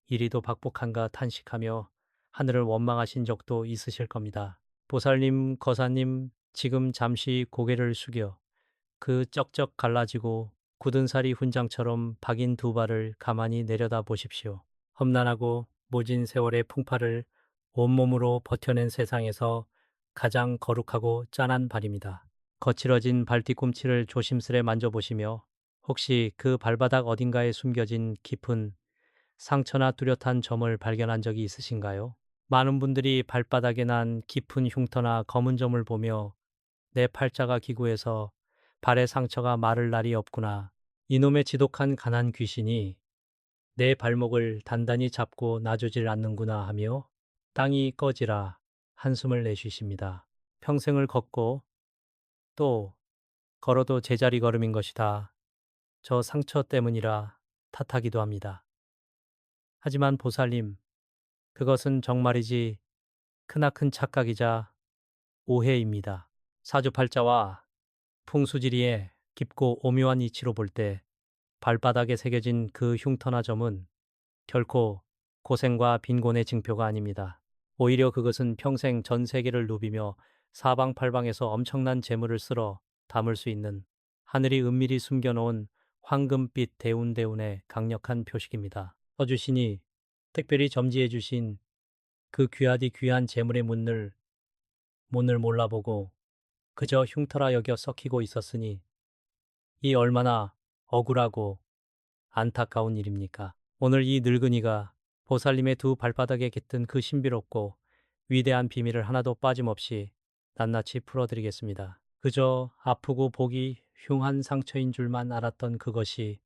이리도 박복한가 탄식하며 하늘을 원망하신 적도 있으실 겁니다. 보살님, 거사님, 지금 잠시 고개를 숙여 그 쩍쩍 갈라지고 굳은 살이 훈장처럼 박인 두 발을 가만히 내려다 보십시오. 험난하고 모진 세월의 풍파를 온몸으로 버텨낸 세상에서 가장 거룩하고 짠한 발입니다. 거칠어진 발뒤꿈치를 조심스레 만져보시며 혹시 그 발바닥 어딘가에 숨겨진 깊은 상처나 뚜렷한 점을 발견한 적이 있으신가요? 많은 분들이 발바닥에 난 깊은 흉터나 검은 점을 보며 내 팔자가 기구해서 발의 상처가 마를 날이 없구나. 이놈의 지독한 가난 귀신이 내 발목을 단단히 잡고 놔주질 않는구나 하며 땅이 꺼지라 한숨을 내쉬십니다. 평생을 걷고 또 걸어도 제자리 걸음인 것이다. 저 상처 때문이라 탓하기도 합니다. 하지만 보살님, 그것은 정말이지 크나큰 착각이자 오해입니다. 사주팔자와 풍수지리의 깊고 오묘한 이치로 볼 때 발바닥에 새겨진 그 흉터나 점은 결코 고생과 빈곤의 징표가 아닙니다. 오히려 그것은 평생 전 세계를 누비며 사방팔방에서 엄청난 재물을 쓸어 담을 수 있는 하늘이 은밀히 숨겨놓은 황금빛 대운대운의 강력한 표식입니다. 서주신이 특별히 점지해 주신 그 귀하디 귀한 재물의 문을 몰라보고 그저 흉터라 여겨 썩히고 있었으니 이 얼마나 억울하고 안타까운 일입니까? 오늘 이 늙은이가 보살님의 두 발바닥에 깃든 그 신비롭고 위대한 비밀을 하나도 빠짐없이 낱낱이 풀어드리겠습니다. 그저 아프고 보기 흉한 상처인 줄만 알았던 그것이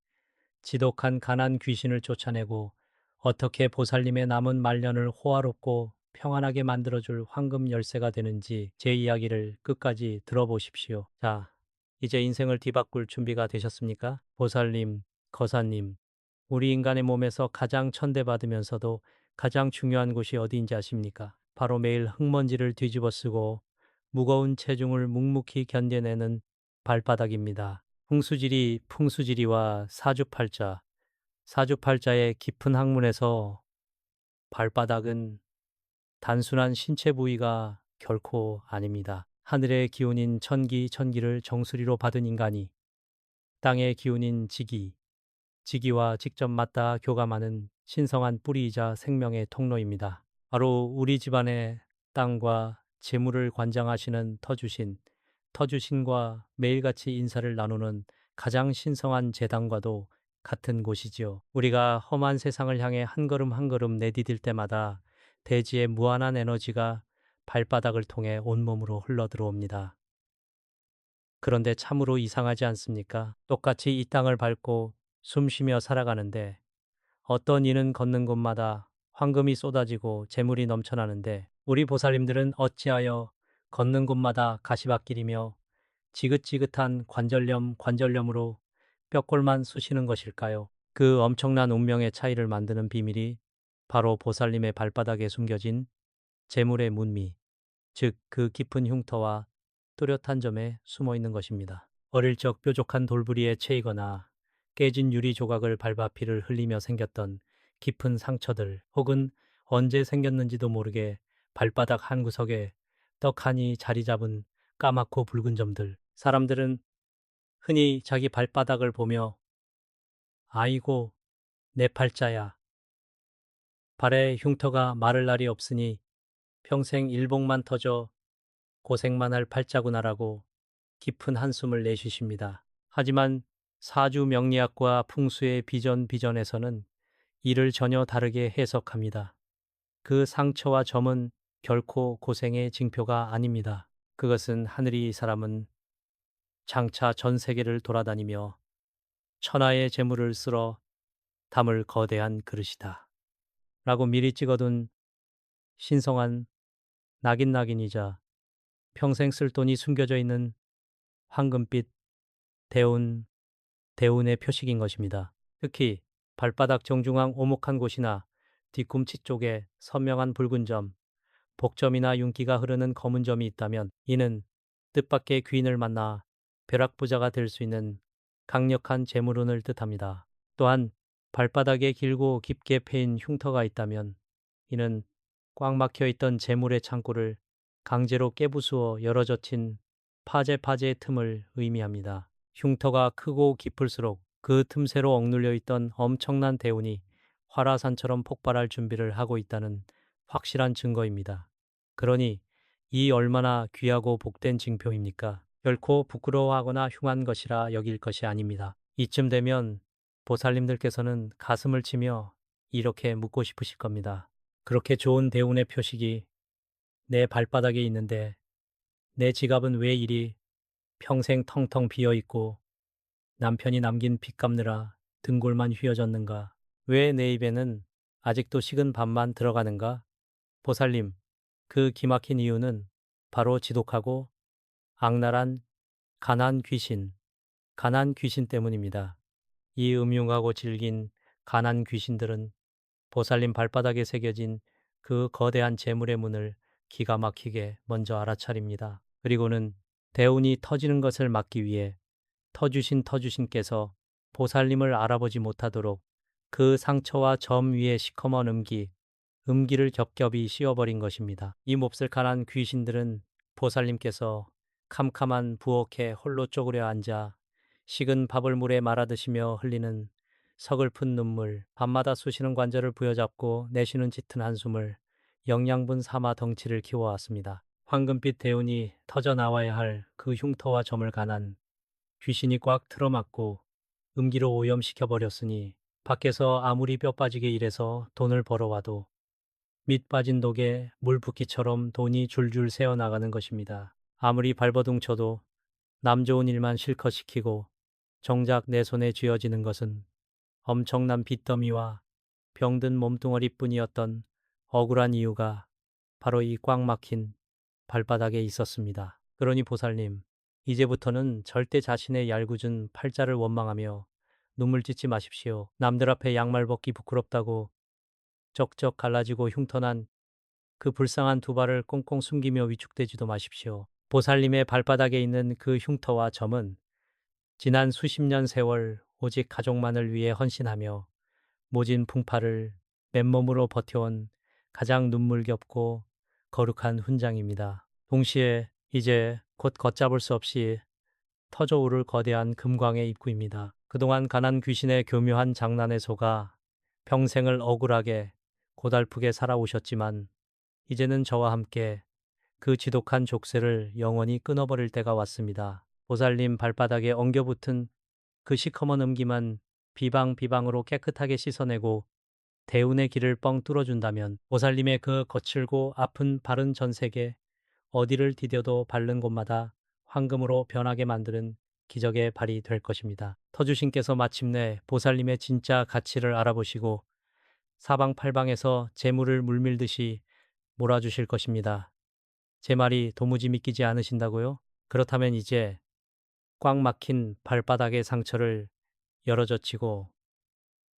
지독한 가난 귀신을 쫓아내고 어떻게 보살님의 남은 말년을 호화롭고 평안하게 만들어줄 황금 열쇠가 되는지 제 이야기를 끝까지 들어보십시오. 자, 이제 인생을 뒤바꿀 준비가 되셨습니까? 보살님, 거사님, 우리 인간의 몸에서 가장 천대받으면서도 가장 중요한 곳이 어디인지 아십니까? 바로 매일 흙먼지를 뒤집어 쓰고 무거운 체중을 묵묵히 견뎌내는 발바닥입니다. 풍수지리와 사주팔자, 사주팔자의 깊은 학문에서 발바닥은 단순한 신체 부위가 결코 아닙니다. 하늘의 기운인 천기를 정수리로 받은 인간이 땅의 기운인 지기와 직접 맞닿아 교감하는 신성한 뿌리이자 생명의 통로입니다. 바로 우리 집안의 땅과 재물을 관장하시는 터주신과 매일같이 인사를 나누는 가장 신성한 재단과도 같은 곳이지요. 우리가 험한 세상을 향해 한 걸음 한 걸음 내디딜 때마다 대지의 무한한 에너지가 발바닥을 통해 온몸으로 흘러들어옵니다. 그런데 참으로 이상하지 않습니까? 똑같이 이 땅을 밟고 숨쉬며 살아가는데 어떤 이는 걷는 곳마다 황금이 쏟아지고 재물이 넘쳐나는데 우리 보살님들은 어찌하여 걷는 곳마다 가시밭길이며 지긋지긋한 관절염으로 뼈골만 쑤시는 것일까요? 그 엄청난 운명의 차이를 만드는 비밀이 바로 보살님의 발바닥에 숨겨진 재물의 문미, 즉 그 깊은 흉터와 뚜렷한 점에 숨어 있는 것입니다. 어릴 적 뾰족한 돌부리에 채이거나 깨진 유리 조각을 밟아 피를 흘리며 생겼던 깊은 상처들, 혹은 언제 생겼는지도 모르게 발바닥 한 구석에 떡하니 자리 잡은 까맣고 붉은 점들. 사람들은 흔히 자기 발바닥을 보며 아이고 내 팔자야, 발에 흉터가 마를 날이 없으니 평생 일복만 터져 고생만 할 팔자구나라고 깊은 한숨을 내쉬십니다. 하지만 사주 명리학과 풍수의 비전에서는 이를 전혀 다르게 해석합니다. 그 상처와 점은 결코 고생의 징표가 아닙니다. 그것은 하늘이 이 사람은 장차 전 세계를 돌아다니며 천하의 재물을 쓸어 담을 거대한 그릇이다 라고 미리 찍어둔 신성한 낙인이자 평생 쓸 돈이 숨겨져 있는 황금빛 대운, 대운의 표식인 것입니다. 특히 발바닥 정중앙 오목한 곳이나 뒤꿈치 쪽에 선명한 붉은 점, 복점이나 윤기가 흐르는 검은 점이 있다면 이는 뜻밖의 귀인을 만나 벼락부자가 될 수 있는 강력한 재물운을 뜻합니다. 또한 발바닥에 길고 깊게 패인 흉터가 있다면 이는 꽉 막혀 있던 재물의 창구를 강제로 깨부수어 열어젖힌 파제의 틈을 의미합니다. 흉터가 크고 깊을수록 그 틈새로 억눌려 있던 엄청난 대운이 화라산처럼 폭발할 준비를 하고 있다는 확실한 증거입니다. 그러니 이 얼마나 귀하고 복된 징표입니까? 결코 부끄러워하거나 흉한 것이라 여길 것이 아닙니다. 이쯤 되면 보살님들께서는 가슴을 치며 이렇게 묻고 싶으실 겁니다. 그렇게 좋은 대운의 표식이 내 발바닥에 있는데 내 지갑은 왜 이리 평생 텅텅 비어 있고 남편이 남긴 빚 갚느라 등골만 휘어졌는가? 왜 내 입에는 아직도 식은 밥만 들어가는가? 보살님, 그 기막힌 이유는 바로 지독하고 악랄한 가난 귀신 때문입니다. 이 음흉하고 질긴 가난 귀신들은 보살님 발바닥에 새겨진 그 거대한 재물의 문을 기가 막히게 먼저 알아차립니다. 그리고는 대운이 터지는 것을 막기 위해 터주신께서 보살님을 알아보지 못하도록 그 상처와 점 위에 시커먼 음기를 겹겹이 씌워버린 것입니다. 이 몹쓸 가난 귀신들은 보살님께서 캄캄한 부엌에 홀로 쪼그려 앉아 식은 밥을 물에 말아드시며 흘리는 서글픈 눈물, 밤마다 쑤시는 관절을 부여잡고 내쉬는 짙은 한숨을 영양분 삼아 덩치를 키워왔습니다. 황금빛 대운이 터져 나와야 할 그 흉터와 점을 가난 귀신이 꽉 틀어막고 음기로 오염시켜버렸으니 밖에서 아무리 뼈 빠지게 일해서 돈을 벌어와도 밑 빠진 독에 물 붓기처럼 돈이 줄줄 새어나가는 것입니다. 아무리 발버둥 쳐도 남 좋은 일만 실컷 시키고 정작 내 손에 쥐어지는 것은 엄청난 빚더미와 병든 몸뚱어리뿐이었던 억울한 이유가 바로 이 꽉 막힌 발바닥에 있었습니다. 그러니 보살님, 이제부터는 절대 자신의 얄궂은 팔자를 원망하며 눈물 찢지 마십시오. 남들 앞에 양말 벗기 부끄럽다고 쩍쩍 갈라지고 흉터난 그 불쌍한 두 발을 꽁꽁 숨기며 위축되지도 마십시오. 보살님의 발바닥에 있는 그 흉터와 점은 지난 수십 년 세월 오직 가족만을 위해 헌신하며 모진 풍파를 맨몸으로 버텨온 가장 눈물겹고 거룩한 훈장입니다. 동시에 이제 곧 걷잡을 수 없이 터져오를 거대한 금광의 입구입니다. 그동안 가난 귀신의 교묘한 장난에 속아 평생을 억울하게 고달프게 살아오셨지만 이제는 저와 함께 그 지독한 족쇄를 영원히 끊어버릴 때가 왔습니다. 보살님 발바닥에 엉겨붙은 그 시커먼 음기만 비방으로 깨끗하게 씻어내고 대운의 길을 뻥 뚫어준다면 보살님의 그 거칠고 아픈 발은 전 세계 어디를 디뎌도 밟는 곳마다 황금으로 변하게 만드는 기적의 발이 될 것입니다. 터주신께서 마침내 보살님의 진짜 가치를 알아보시고 사방팔방에서 재물을 물밀듯이 몰아주실 것입니다. 제 말이 도무지 믿기지 않으신다고요? 그렇다면 이제 꽉 막힌 발바닥의 상처를 열어젖히고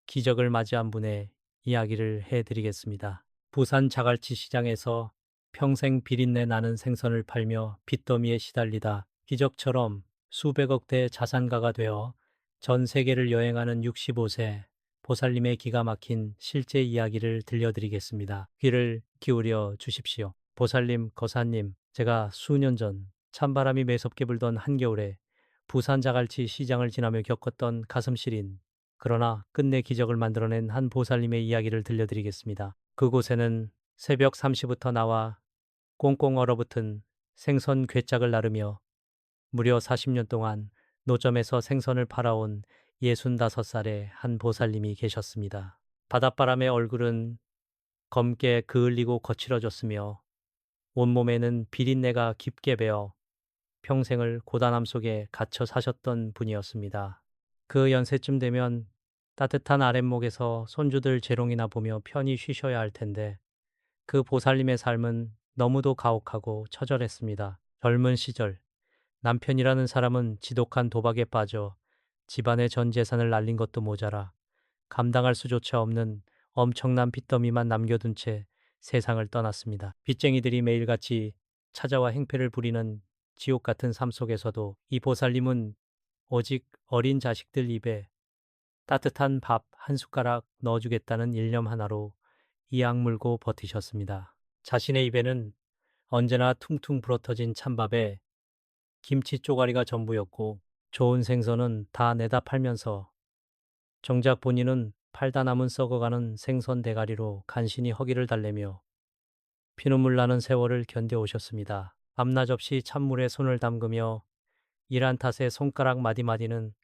기적을 맞이한 분의 이야기를 해드리겠습니다. 부산 자갈치 시장에서 평생 비린내 나는 생선을 팔며 빚더미에 시달리다 기적처럼 수백억 대 자산가가 되어 전 세계를 여행하는 65세 보살님의 기가 막힌 실제 이야기를 들려드리겠습니다. 귀를 기울여 주십시오. 보살님, 거사님, 제가 수년 전 찬바람이 매섭게 불던 한겨울에 부산 자갈치 시장을 지나며 겪었던 가슴 시린 그러나 끝내 기적을 만들어낸 한 보살님의 이야기를 들려드리겠습니다. 그곳에는 새벽 3시부터 나와 꽁꽁 얼어붙은 생선 괴짝을 나르며 무려 40년 동안 노점에서 생선을 팔아온 65살의 한 보살님이 계셨습니다. 바닷바람에 얼굴은 검게 그을리고 거칠어졌으며 온몸에는 비린내가 깊게 배어 평생을 고단함 속에 갇혀 사셨던 분이었습니다. 그 연세쯤 되면 따뜻한 아랫목에서 손주들 재롱이나 보며 편히 쉬셔야 할 텐데 그 보살님의 삶은 너무도 가혹하고 처절했습니다. 젊은 시절 남편이라는 사람은 지독한 도박에 빠져 집안의 전 재산을 날린 것도 모자라 감당할 수조차 없는 엄청난 빚더미만 남겨둔 채 세상을 떠났습니다. 빚쟁이들이 매일같이 찾아와 행패를 부리는 지옥 같은 삶 속에서도 이 보살님은 오직 어린 자식들 입에 따뜻한 밥 한 숟가락 넣어주겠다는 일념 하나로 이악 물고 버티셨습니다. 자신의 입에는 언제나 퉁퉁 불어터진 찬밥에 김치 쪼가리가 전부였고 좋은 생선은 다 내다 팔면서 정작 본인은 팔다 남은 썩어가는 생선 대가리로 간신히 허기를 달래며 피눈물 나는 세월을 견뎌오셨습니다. 밤낮 없이 찬물에 손을 담그며 일한 탓에 손가락 마디마디는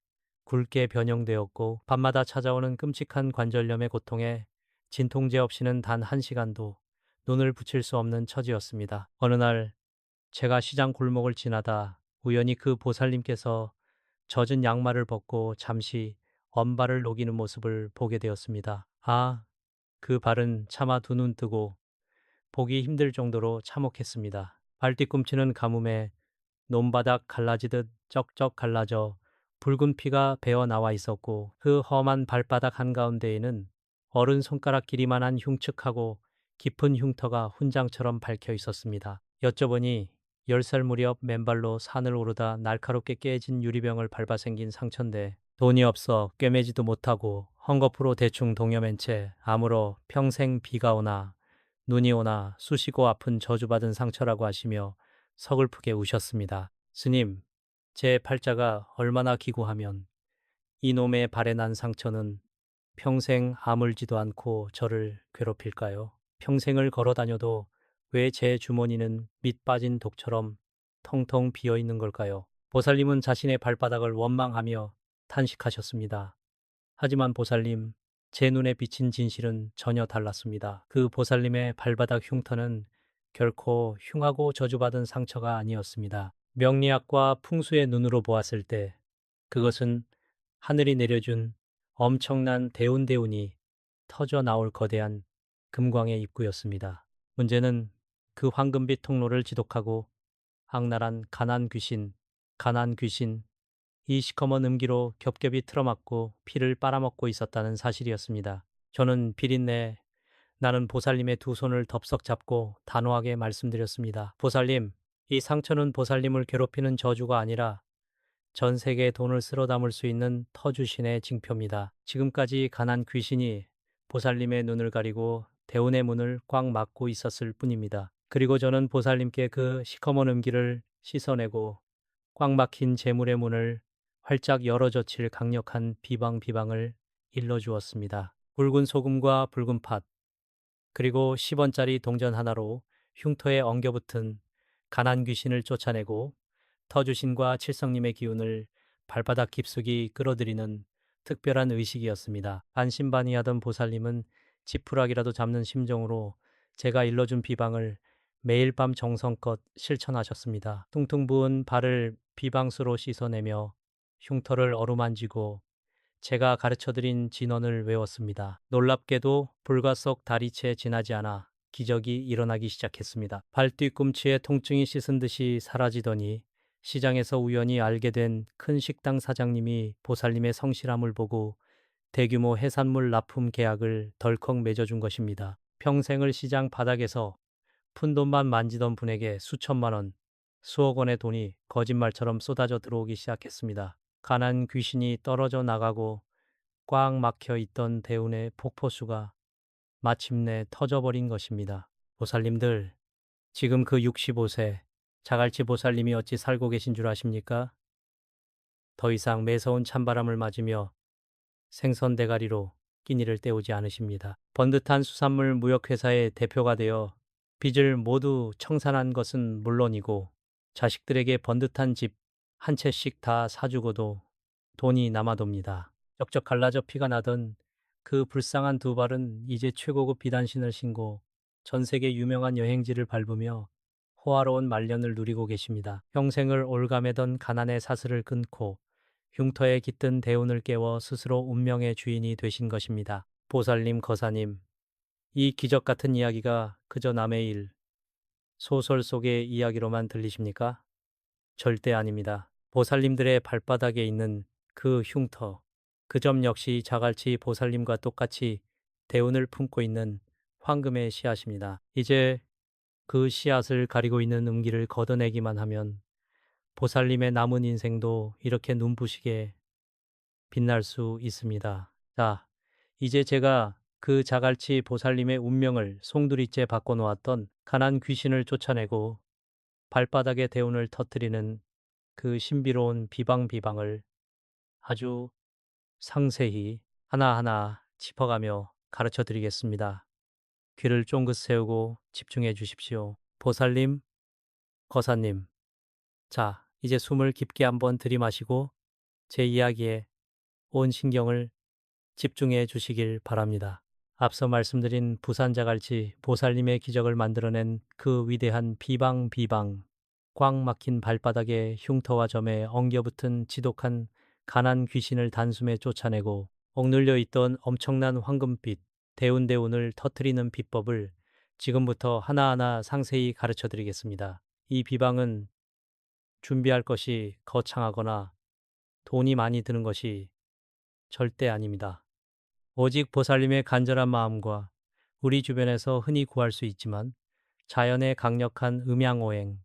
굵게 변형되었고 밤마다 찾아오는 끔찍한 관절염의 고통에 진통제 없이는 단 1시간도 눈을 붙일 수 없는 처지였습니다. 어느 날 제가 시장 골목을 지나다 우연히 그 보살님께서 젖은 양말을 벗고 잠시 언발을 녹이는 모습을 보게 되었습니다. 아, 그 발은 차마 두 눈 뜨고 보기 힘들 정도로 참혹했습니다. 발뒤꿈치는 가뭄에 논바닥 갈라지듯 쩍쩍 갈라져 붉은 피가 배어 나와 있었고 그 험한 발바닥 한가운데에는 어른 손가락 길이만한 흉측하고 깊은 흉터가 훈장처럼 밝혀 있었습니다. 여쭤보니 10살 무렵 맨발로 산을 오르다 날카롭게 깨진 유리병을 밟아 생긴 상처인데 돈이 없어 꿰매지도 못하고 헝겊으로 대충 동여맨 채 아물어 평생 비가 오나 눈이 오나 쑤시고 아픈 저주받은 상처라고 하시며 서글프게 우셨습니다. 스님, 제 팔자가 얼마나 기구하면 이놈의 발에 난 상처는 평생 아물지도 않고 저를 괴롭힐까요? 평생을 걸어 다녀도 왜 제 주머니는 밑 빠진 독처럼 텅텅 비어 있는 걸까요? 보살님은 자신의 발바닥을 원망하며 탄식하셨습니다. 하지만 보살님, 제 눈에 비친 진실은 전혀 달랐습니다. 그 보살님의 발바닥 흉터는 결코 흉하고 저주받은 상처가 아니었습니다. 명리학과 풍수의 눈으로 보았을 때 그것은 하늘이 내려준 엄청난 대운대운이 터져 나올 거대한 금광의 입구였습니다. 문제는 그 황금빛 통로를 지독하고 악랄한 가난 귀신, 이 시커먼 음기로 겹겹이 틀어막고 피를 빨아먹고 있었다는 사실이었습니다. 저는 비린내 나는 보살님의 두 손을 덥석 잡고 단호하게 말씀드렸습니다. 보살님, 이 상처는 보살님을 괴롭히는 저주가 아니라 전 세계에 돈을 쓸어 담을 수 있는 터주신의 징표입니다. 지금까지 가난 귀신이 보살님의 눈을 가리고 대운의 문을 꽉 막고 있었을 뿐입니다. 그리고 저는 보살님께 그 시커먼 음기를 씻어내고 꽉 막힌 재물의 문을 활짝 열어젖힐 강력한 비방을 일러주었습니다. 굵은 소금과 붉은 팥, 그리고 10원짜리 동전 하나로 흉터에 엉겨붙은 가난 귀신을 쫓아내고 터주신과 칠성님의 기운을 발바닥 깊숙이 끌어들이는 특별한 의식이었습니다. 반신반의하던 보살님은 지푸라기라도 잡는 심정으로 제가 일러준 비방을 매일 밤 정성껏 실천하셨습니다. 퉁퉁 부은 발을 비방수로 씻어내며 흉터를 어루만지고 제가 가르쳐드린 진언을 외웠습니다. 놀랍게도 불과 속 달이 채 지나지 않아 기적이 일어나기 시작했습니다. 발뒤꿈치의 통증이 씻은 듯이 사라지더니 시장에서 우연히 알게 된 큰 식당 사장님이 보살님의 성실함을 보고 대규모 해산물 납품 계약을 덜컥 맺어준 것입니다. 평생을 시장 바닥에서 푼돈만 만지던 분에게 수천만 원, 수억 원의 돈이 거짓말처럼 쏟아져 들어오기 시작했습니다. 가난 귀신이 떨어져 나가고 꽉 막혀 있던 대운의 폭포수가 마침내 터져버린 것입니다. 보살님들, 지금 그 65세 자갈치 보살님이 어찌 살고 계신 줄 아십니까? 더 이상 매서운 찬바람을 맞으며 생선 대가리로 끼니를 때우지 않으십니다. 번듯한 수산물 무역회사의 대표가 되어 빚을 모두 청산한 것은 물론이고 자식들에게 번듯한 집 한 채씩 다 사주고도 돈이 남아돕니다. 쩍쩍 갈라져 피가 나던 그 불쌍한 두 발은 이제 최고급 비단신을 신고 전 세계 유명한 여행지를 밟으며 호화로운 말년을 누리고 계십니다. 평생을 올가매던 가난의 사슬을 끊고 흉터에 깃든 대운을 깨워 스스로 운명의 주인이 되신 것입니다. 보살님, 거사님, 이 기적 같은 이야기가 그저 남의 일, 소설 속의 이야기로만 들리십니까? 절대 아닙니다. 보살님들의 발바닥에 있는 그 흉터, 그 점 역시 자갈치 보살님과 똑같이 대운을 품고 있는 황금의 씨앗입니다. 이제 그 씨앗을 가리고 있는 음기를 걷어내기만 하면 보살님의 남은 인생도 이렇게 눈부시게 빛날 수 있습니다. 자, 이제 제가 그 자갈치 보살님의 운명을 송두리째 바꿔놓았던 가난 귀신을 쫓아내고 발바닥의 대운을 터뜨리는 그 신비로운 비방비방을 아주 상세히 하나하나 짚어가며 가르쳐 드리겠습니다. 귀를 쫑긋 세우고 집중해 주십시오. 보살님, 거사님. 자, 이제 숨을 깊게 한번 들이마시고 제 이야기에 온 신경을 집중해 주시길 바랍니다. 앞서 말씀드린 부산자갈치 보살님의 기적을 만들어낸 그 위대한 비방, 꽉 막힌 발바닥에 흉터와 점에 엉겨붙은 지독한 가난 귀신을 단숨에 쫓아내고 억눌려 있던 엄청난 황금빛, 대운대운을 터트리는 비법을 지금부터 하나하나 상세히 가르쳐 드리겠습니다. 이 비방은 준비할 것이 거창하거나 돈이 많이 드는 것이 절대 아닙니다. 오직 보살님의 간절한 마음과 우리 주변에서 흔히 구할 수 있지만 자연의 강력한 음양오행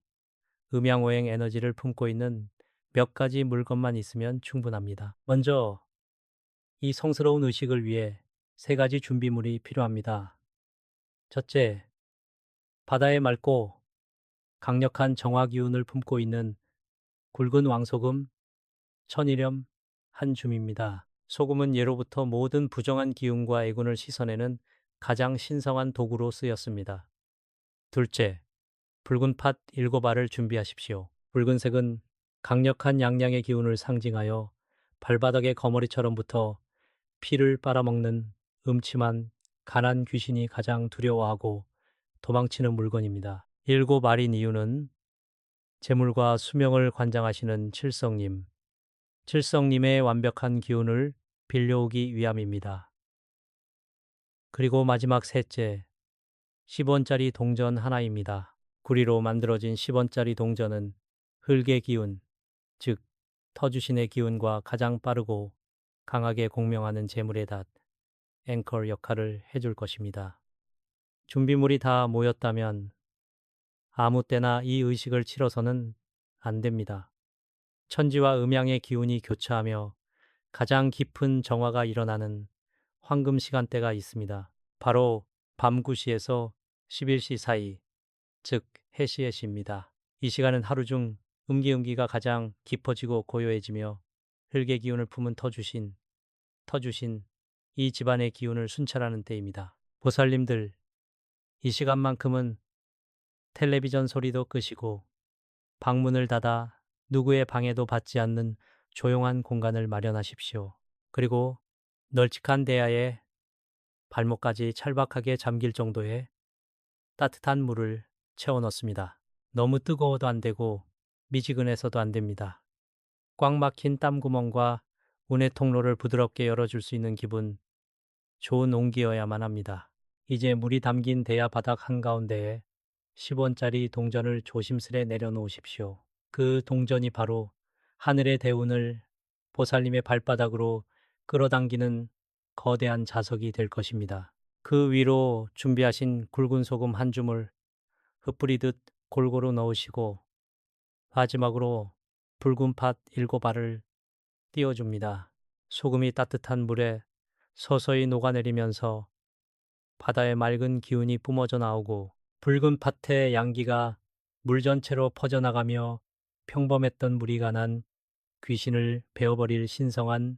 에너지를 품고 있는 몇 가지 물건만 있으면 충분합니다. 먼저 이 성스러운 의식을 위해 세 가지 준비물이 필요합니다. 첫째, 바다의 맑고 강력한 정화 기운을 품고 있는 굵은 왕소금, 천일염 한 줌입니다. 소금은 예로부터 모든 부정한 기운과 애군을 씻어내는 가장 신성한 도구로 쓰였습니다. 둘째, 붉은 팥 7알을 준비하십시오. 붉은색은 강력한 양양의 기운을 상징하여 발바닥의 거머리처럼 붙어 피를 빨아먹는 음침한 가난 귀신이 가장 두려워하고 도망치는 물건입니다. 7알인 이유는 재물과 수명을 관장하시는 칠성님의 완벽한 기운을 빌려오기 위함입니다. 그리고 마지막 셋째, 10원짜리 동전 하나입니다. 구리로 만들어진 10원짜리 동전은 흙의 기운, 즉 터주신의 기운과 가장 빠르고 강하게 공명하는 재물의 닷, 앵커 역할을 해줄 것입니다. 준비물이 다 모였다면 아무 때나 이 의식을 치러서는 안 됩니다. 천지와 음양의 기운이 교차하며 가장 깊은 정화가 일어나는 황금 시간대가 있습니다. 바로 밤 9시에서 11시 사이, 즉 해시의 시입니다. 이 시간은 하루 중 음기가 가장 깊어지고 고요해지며 흙의 기운을 품은 터주신 이 집안의 기운을 순찰하는 때입니다. 보살님들, 이 시간만큼은 텔레비전 소리도 끄시고 방문을 닫아 누구의 방해도 받지 않는 조용한 공간을 마련하십시오. 그리고 널찍한 대야에 발목까지 찰박하게 잠길 정도의 따뜻한 물을 채워 넣습니다. 너무 뜨거워도 안 되고 미지근해서도 안 됩니다. 꽉 막힌 땀구멍과 운의 통로를 부드럽게 열어줄 수 있는 기분 좋은 온기여야만 합니다. 이제 물이 담긴 대야 바닥 한가운데에 10원짜리 동전을 조심스레 내려놓으십시오. 그 동전이 바로 하늘의 대운을 보살님의 발바닥으로 끌어당기는 거대한 자석이 될 것입니다. 그 위로 준비하신 굵은 소금 한 줌을 흩뿌리듯 골고루 넣으시고 마지막으로 붉은 팥 7알을 띄워줍니다. 소금이 따뜻한 물에 서서히 녹아내리면서 바다의 맑은 기운이 뿜어져 나오고 붉은 팥의 양기가 물 전체로 퍼져나가며 평범했던 무리가 난 귀신을 베어버릴 신성한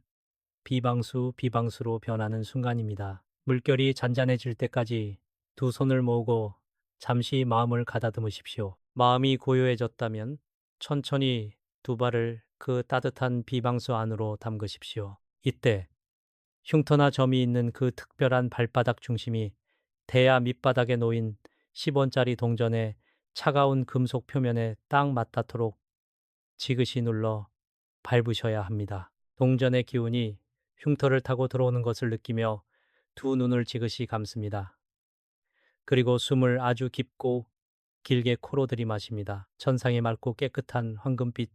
비방수로 변하는 순간입니다. 물결이 잔잔해질 때까지 두 손을 모으고 잠시 마음을 가다듬으십시오. 마음이 고요해졌다면 천천히 두 발을 그 따뜻한 비방수 안으로 담그십시오. 이때 흉터나 점이 있는 그 특별한 발바닥 중심이 대야 밑바닥에 놓인 10원짜리 동전의 차가운 금속 표면에 딱 맞닿도록 지그시 눌러 밟으셔야 합니다. 동전의 기운이 흉터를 타고 들어오는 것을 느끼며 두 눈을 지그시 감습니다. 그리고 숨을 아주 깊고 길게 코로 들이마십니다. 천상에 맑고 깨끗한 황금빛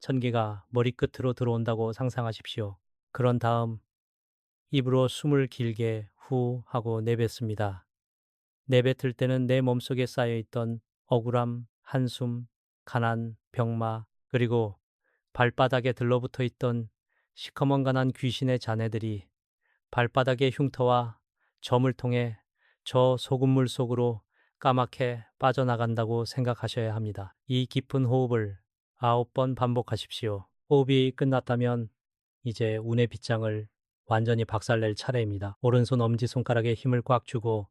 천기가 머리끝으로 들어온다고 상상하십시오. 그런 다음 입으로 숨을 길게 후 하고 내뱉습니다. 내뱉을 때는 내 몸속에 쌓여있던 억울함, 한숨, 가난, 병마, 그리고 발바닥에 들러붙어 있던 시커먼 귀신의 자네들이 발바닥의 흉터와 점을 통해 저 소금물 속으로 까맣게 빠져나간다고 생각하셔야 합니다. 이 깊은 호흡을 9번 반복하십시오. 호흡이 끝났다면 이제 운의 빗장을 완전히 박살낼 차례입니다. 오른손 엄지손가락에 힘을 꽉 주고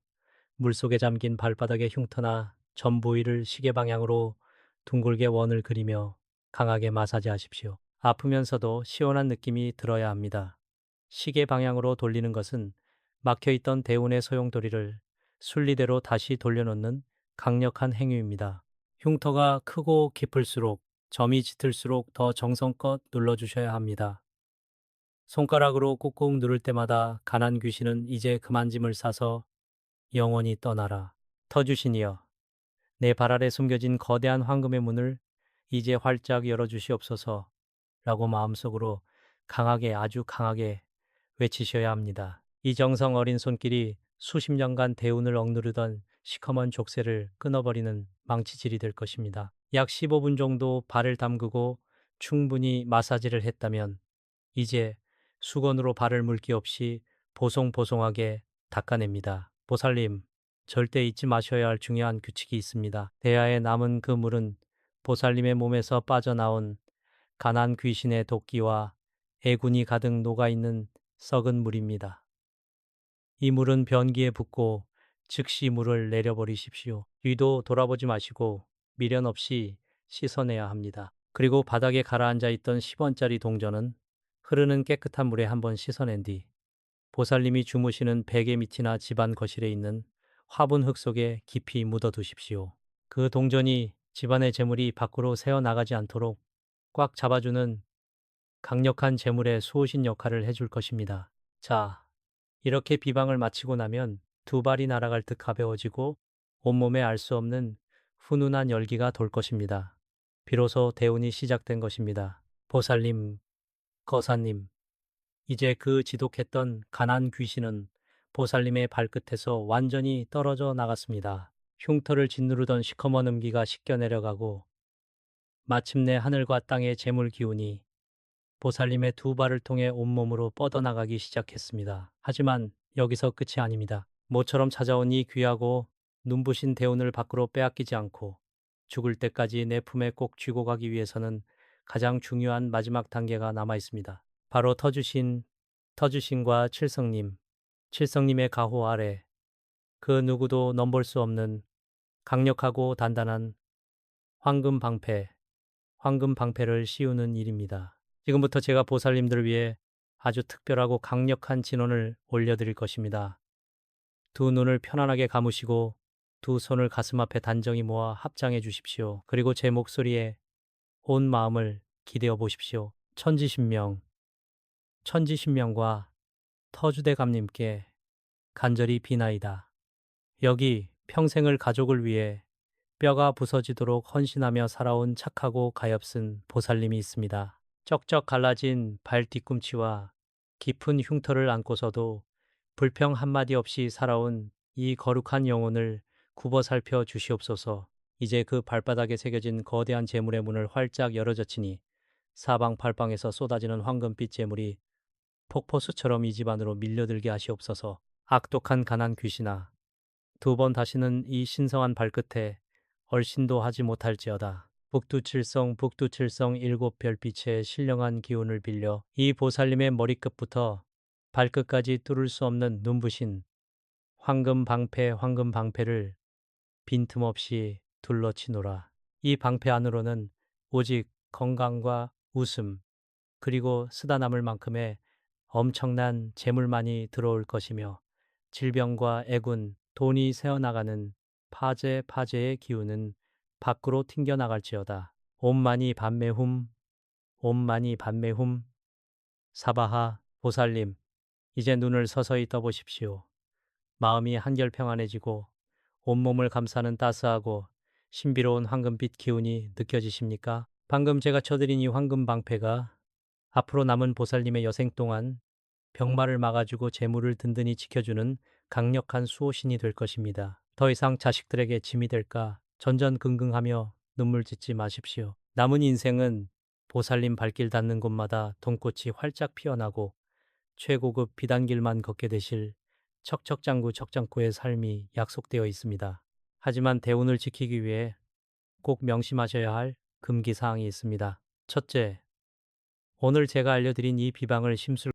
물속에 잠긴 발바닥의 흉터나 점 부위를 시계 방향으로 둥글게 원을 그리며 강하게 마사지하십시오. 아프면서도 시원한 느낌이 들어야 합니다. 시계 방향으로 돌리는 것은 막혀있던 대운의 소용돌이를 순리대로 다시 돌려놓는 강력한 행위입니다. 흉터가 크고 깊을수록 점이 짙을수록 더 정성껏 눌러주셔야 합니다. 손가락으로 꾹꾹 누를 때마다 가난 귀신은 이제 그만 짐을 싸서 영원히 떠나라. 터주신이여, 내 발 아래 숨겨진 거대한 황금의 문을 이제 활짝 열어주시옵소서 라고 마음속으로 강하게 아주 강하게 외치셔야 합니다. 이 정성 어린 손길이 수십 년간 대운을 억누르던 시커먼 족쇄를 끊어버리는 망치질이 될 것입니다. 약 15분 정도 발을 담그고 충분히 마사지를 했다면 이제 수건으로 발을 물기 없이 보송보송하게 닦아냅니다. 보살님, 절대 잊지 마셔야 할 중요한 규칙이 있습니다. 대야에 남은 그 물은 보살님의 몸에서 빠져나온 가난 귀신의 도끼와 애군이 가득 녹아있는 썩은 물입니다. 이 물은 변기에 붓고 즉시 물을 내려버리십시오. 뒤도 돌아보지 마시고 미련 없이 씻어내야 합니다. 그리고 바닥에 가라앉아 있던 10원짜리 동전은 흐르는 깨끗한 물에 한번 씻어낸 뒤 보살님이 주무시는 베개 밑이나 집안 거실에 있는 화분 흙 속에 깊이 묻어두십시오. 그 동전이 집안의 재물이 밖으로 새어나가지 않도록 꽉 잡아주는 강력한 재물의 수호신 역할을 해줄 것입니다. 자, 이렇게 비방을 마치고 나면 두 발이 날아갈 듯 가벼워지고 온몸에 알 수 없는 훈훈한 열기가 돌 것입니다. 비로소 대운이 시작된 것입니다. 보살님, 거사님, 이제 그 지독했던 가난 귀신은 보살님의 발끝에서 완전히 떨어져 나갔습니다. 흉터를 짓누르던 시커먼 음기가 씻겨 내려가고 마침내 하늘과 땅의 재물 기운이 보살님의 두 발을 통해 온몸으로 뻗어나가기 시작했습니다. 하지만 여기서 끝이 아닙니다. 모처럼 찾아온 이 귀하고 눈부신 대운을 밖으로 빼앗기지 않고 죽을 때까지 내 품에 꼭 쥐고 가기 위해서는 가장 중요한 마지막 단계가 남아 있습니다. 바로 터주신과 칠성님의 가호 아래 그 누구도 넘볼 수 없는 강력하고 단단한 황금 방패를 씌우는 일입니다. 지금부터 제가 보살님들을 위해 아주 특별하고 강력한 진원을 올려드릴 것입니다. 두 눈을 편안하게 감으시고 두 손을 가슴 앞에 단정히 모아 합장해 주십시오. 그리고 제 목소리에 온 마음을 기대어 보십시오. 천지신명과 터주대감님께 간절히 비나이다. 여기 평생을 가족을 위해 뼈가 부서지도록 헌신하며 살아온 착하고 가엾은 보살님이 있습니다. 쩍쩍 갈라진 발 뒤꿈치와 깊은 흉터를 안고서도 불평 한마디 없이 살아온 이 거룩한 영혼을 굽어 살펴 주시옵소서. 이제 그 발바닥에 새겨진 거대한 재물의 문을 활짝 열어젖히니 사방팔방에서 쏟아지는 황금빛 재물이 폭포수처럼 이 집 안으로 밀려들게 하시옵소서. 악독한 가난 귀신아, 두 번 다시는 이 신성한 발끝에 얼씬도 하지 못할지어다. 북두칠성 일곱 별빛의 신령한 기운을 빌려 이 보살님의 머리끝부터 발끝까지 뚫을 수 없는 눈부신 황금 방패를 빈틈없이 둘러치노라. 이 방패 안으로는 오직 건강과 웃음, 그리고 쓰다 남을 만큼의 엄청난 재물만이 들어올 것이며 질병과 애군, 돈이 새어나가는 파제의 기운은 밖으로 튕겨나갈지어다. 옴마니 밤매훔, 옴마니 밤매훔. 사바하, 보살님, 이제 눈을 서서히 떠보십시오. 마음이 한결 평안해지고 온몸을 감싸는 따스하고 신비로운 황금빛 기운이 느껴지십니까? 방금 제가 쳐드린 이 황금 방패가 앞으로 남은 보살님의 여생 동안 병마를 막아주고 재물을 든든히 지켜주는 강력한 수호신이 될 것입니다. 더 이상 자식들에게 짐이 될까 전전긍긍하며 눈물 짓지 마십시오. 남은 인생은 보살님 발길 닿는 곳마다 돈꽃이 활짝 피어나고 최고급 비단길만 걷게 되실 척척장구 척장구의 삶이 약속되어 있습니다. 하지만 대운을 지키기 위해 꼭 명심하셔야 할 금기사항이 있습니다. 첫째, 오늘 제가 알려드린 이 비방을 심술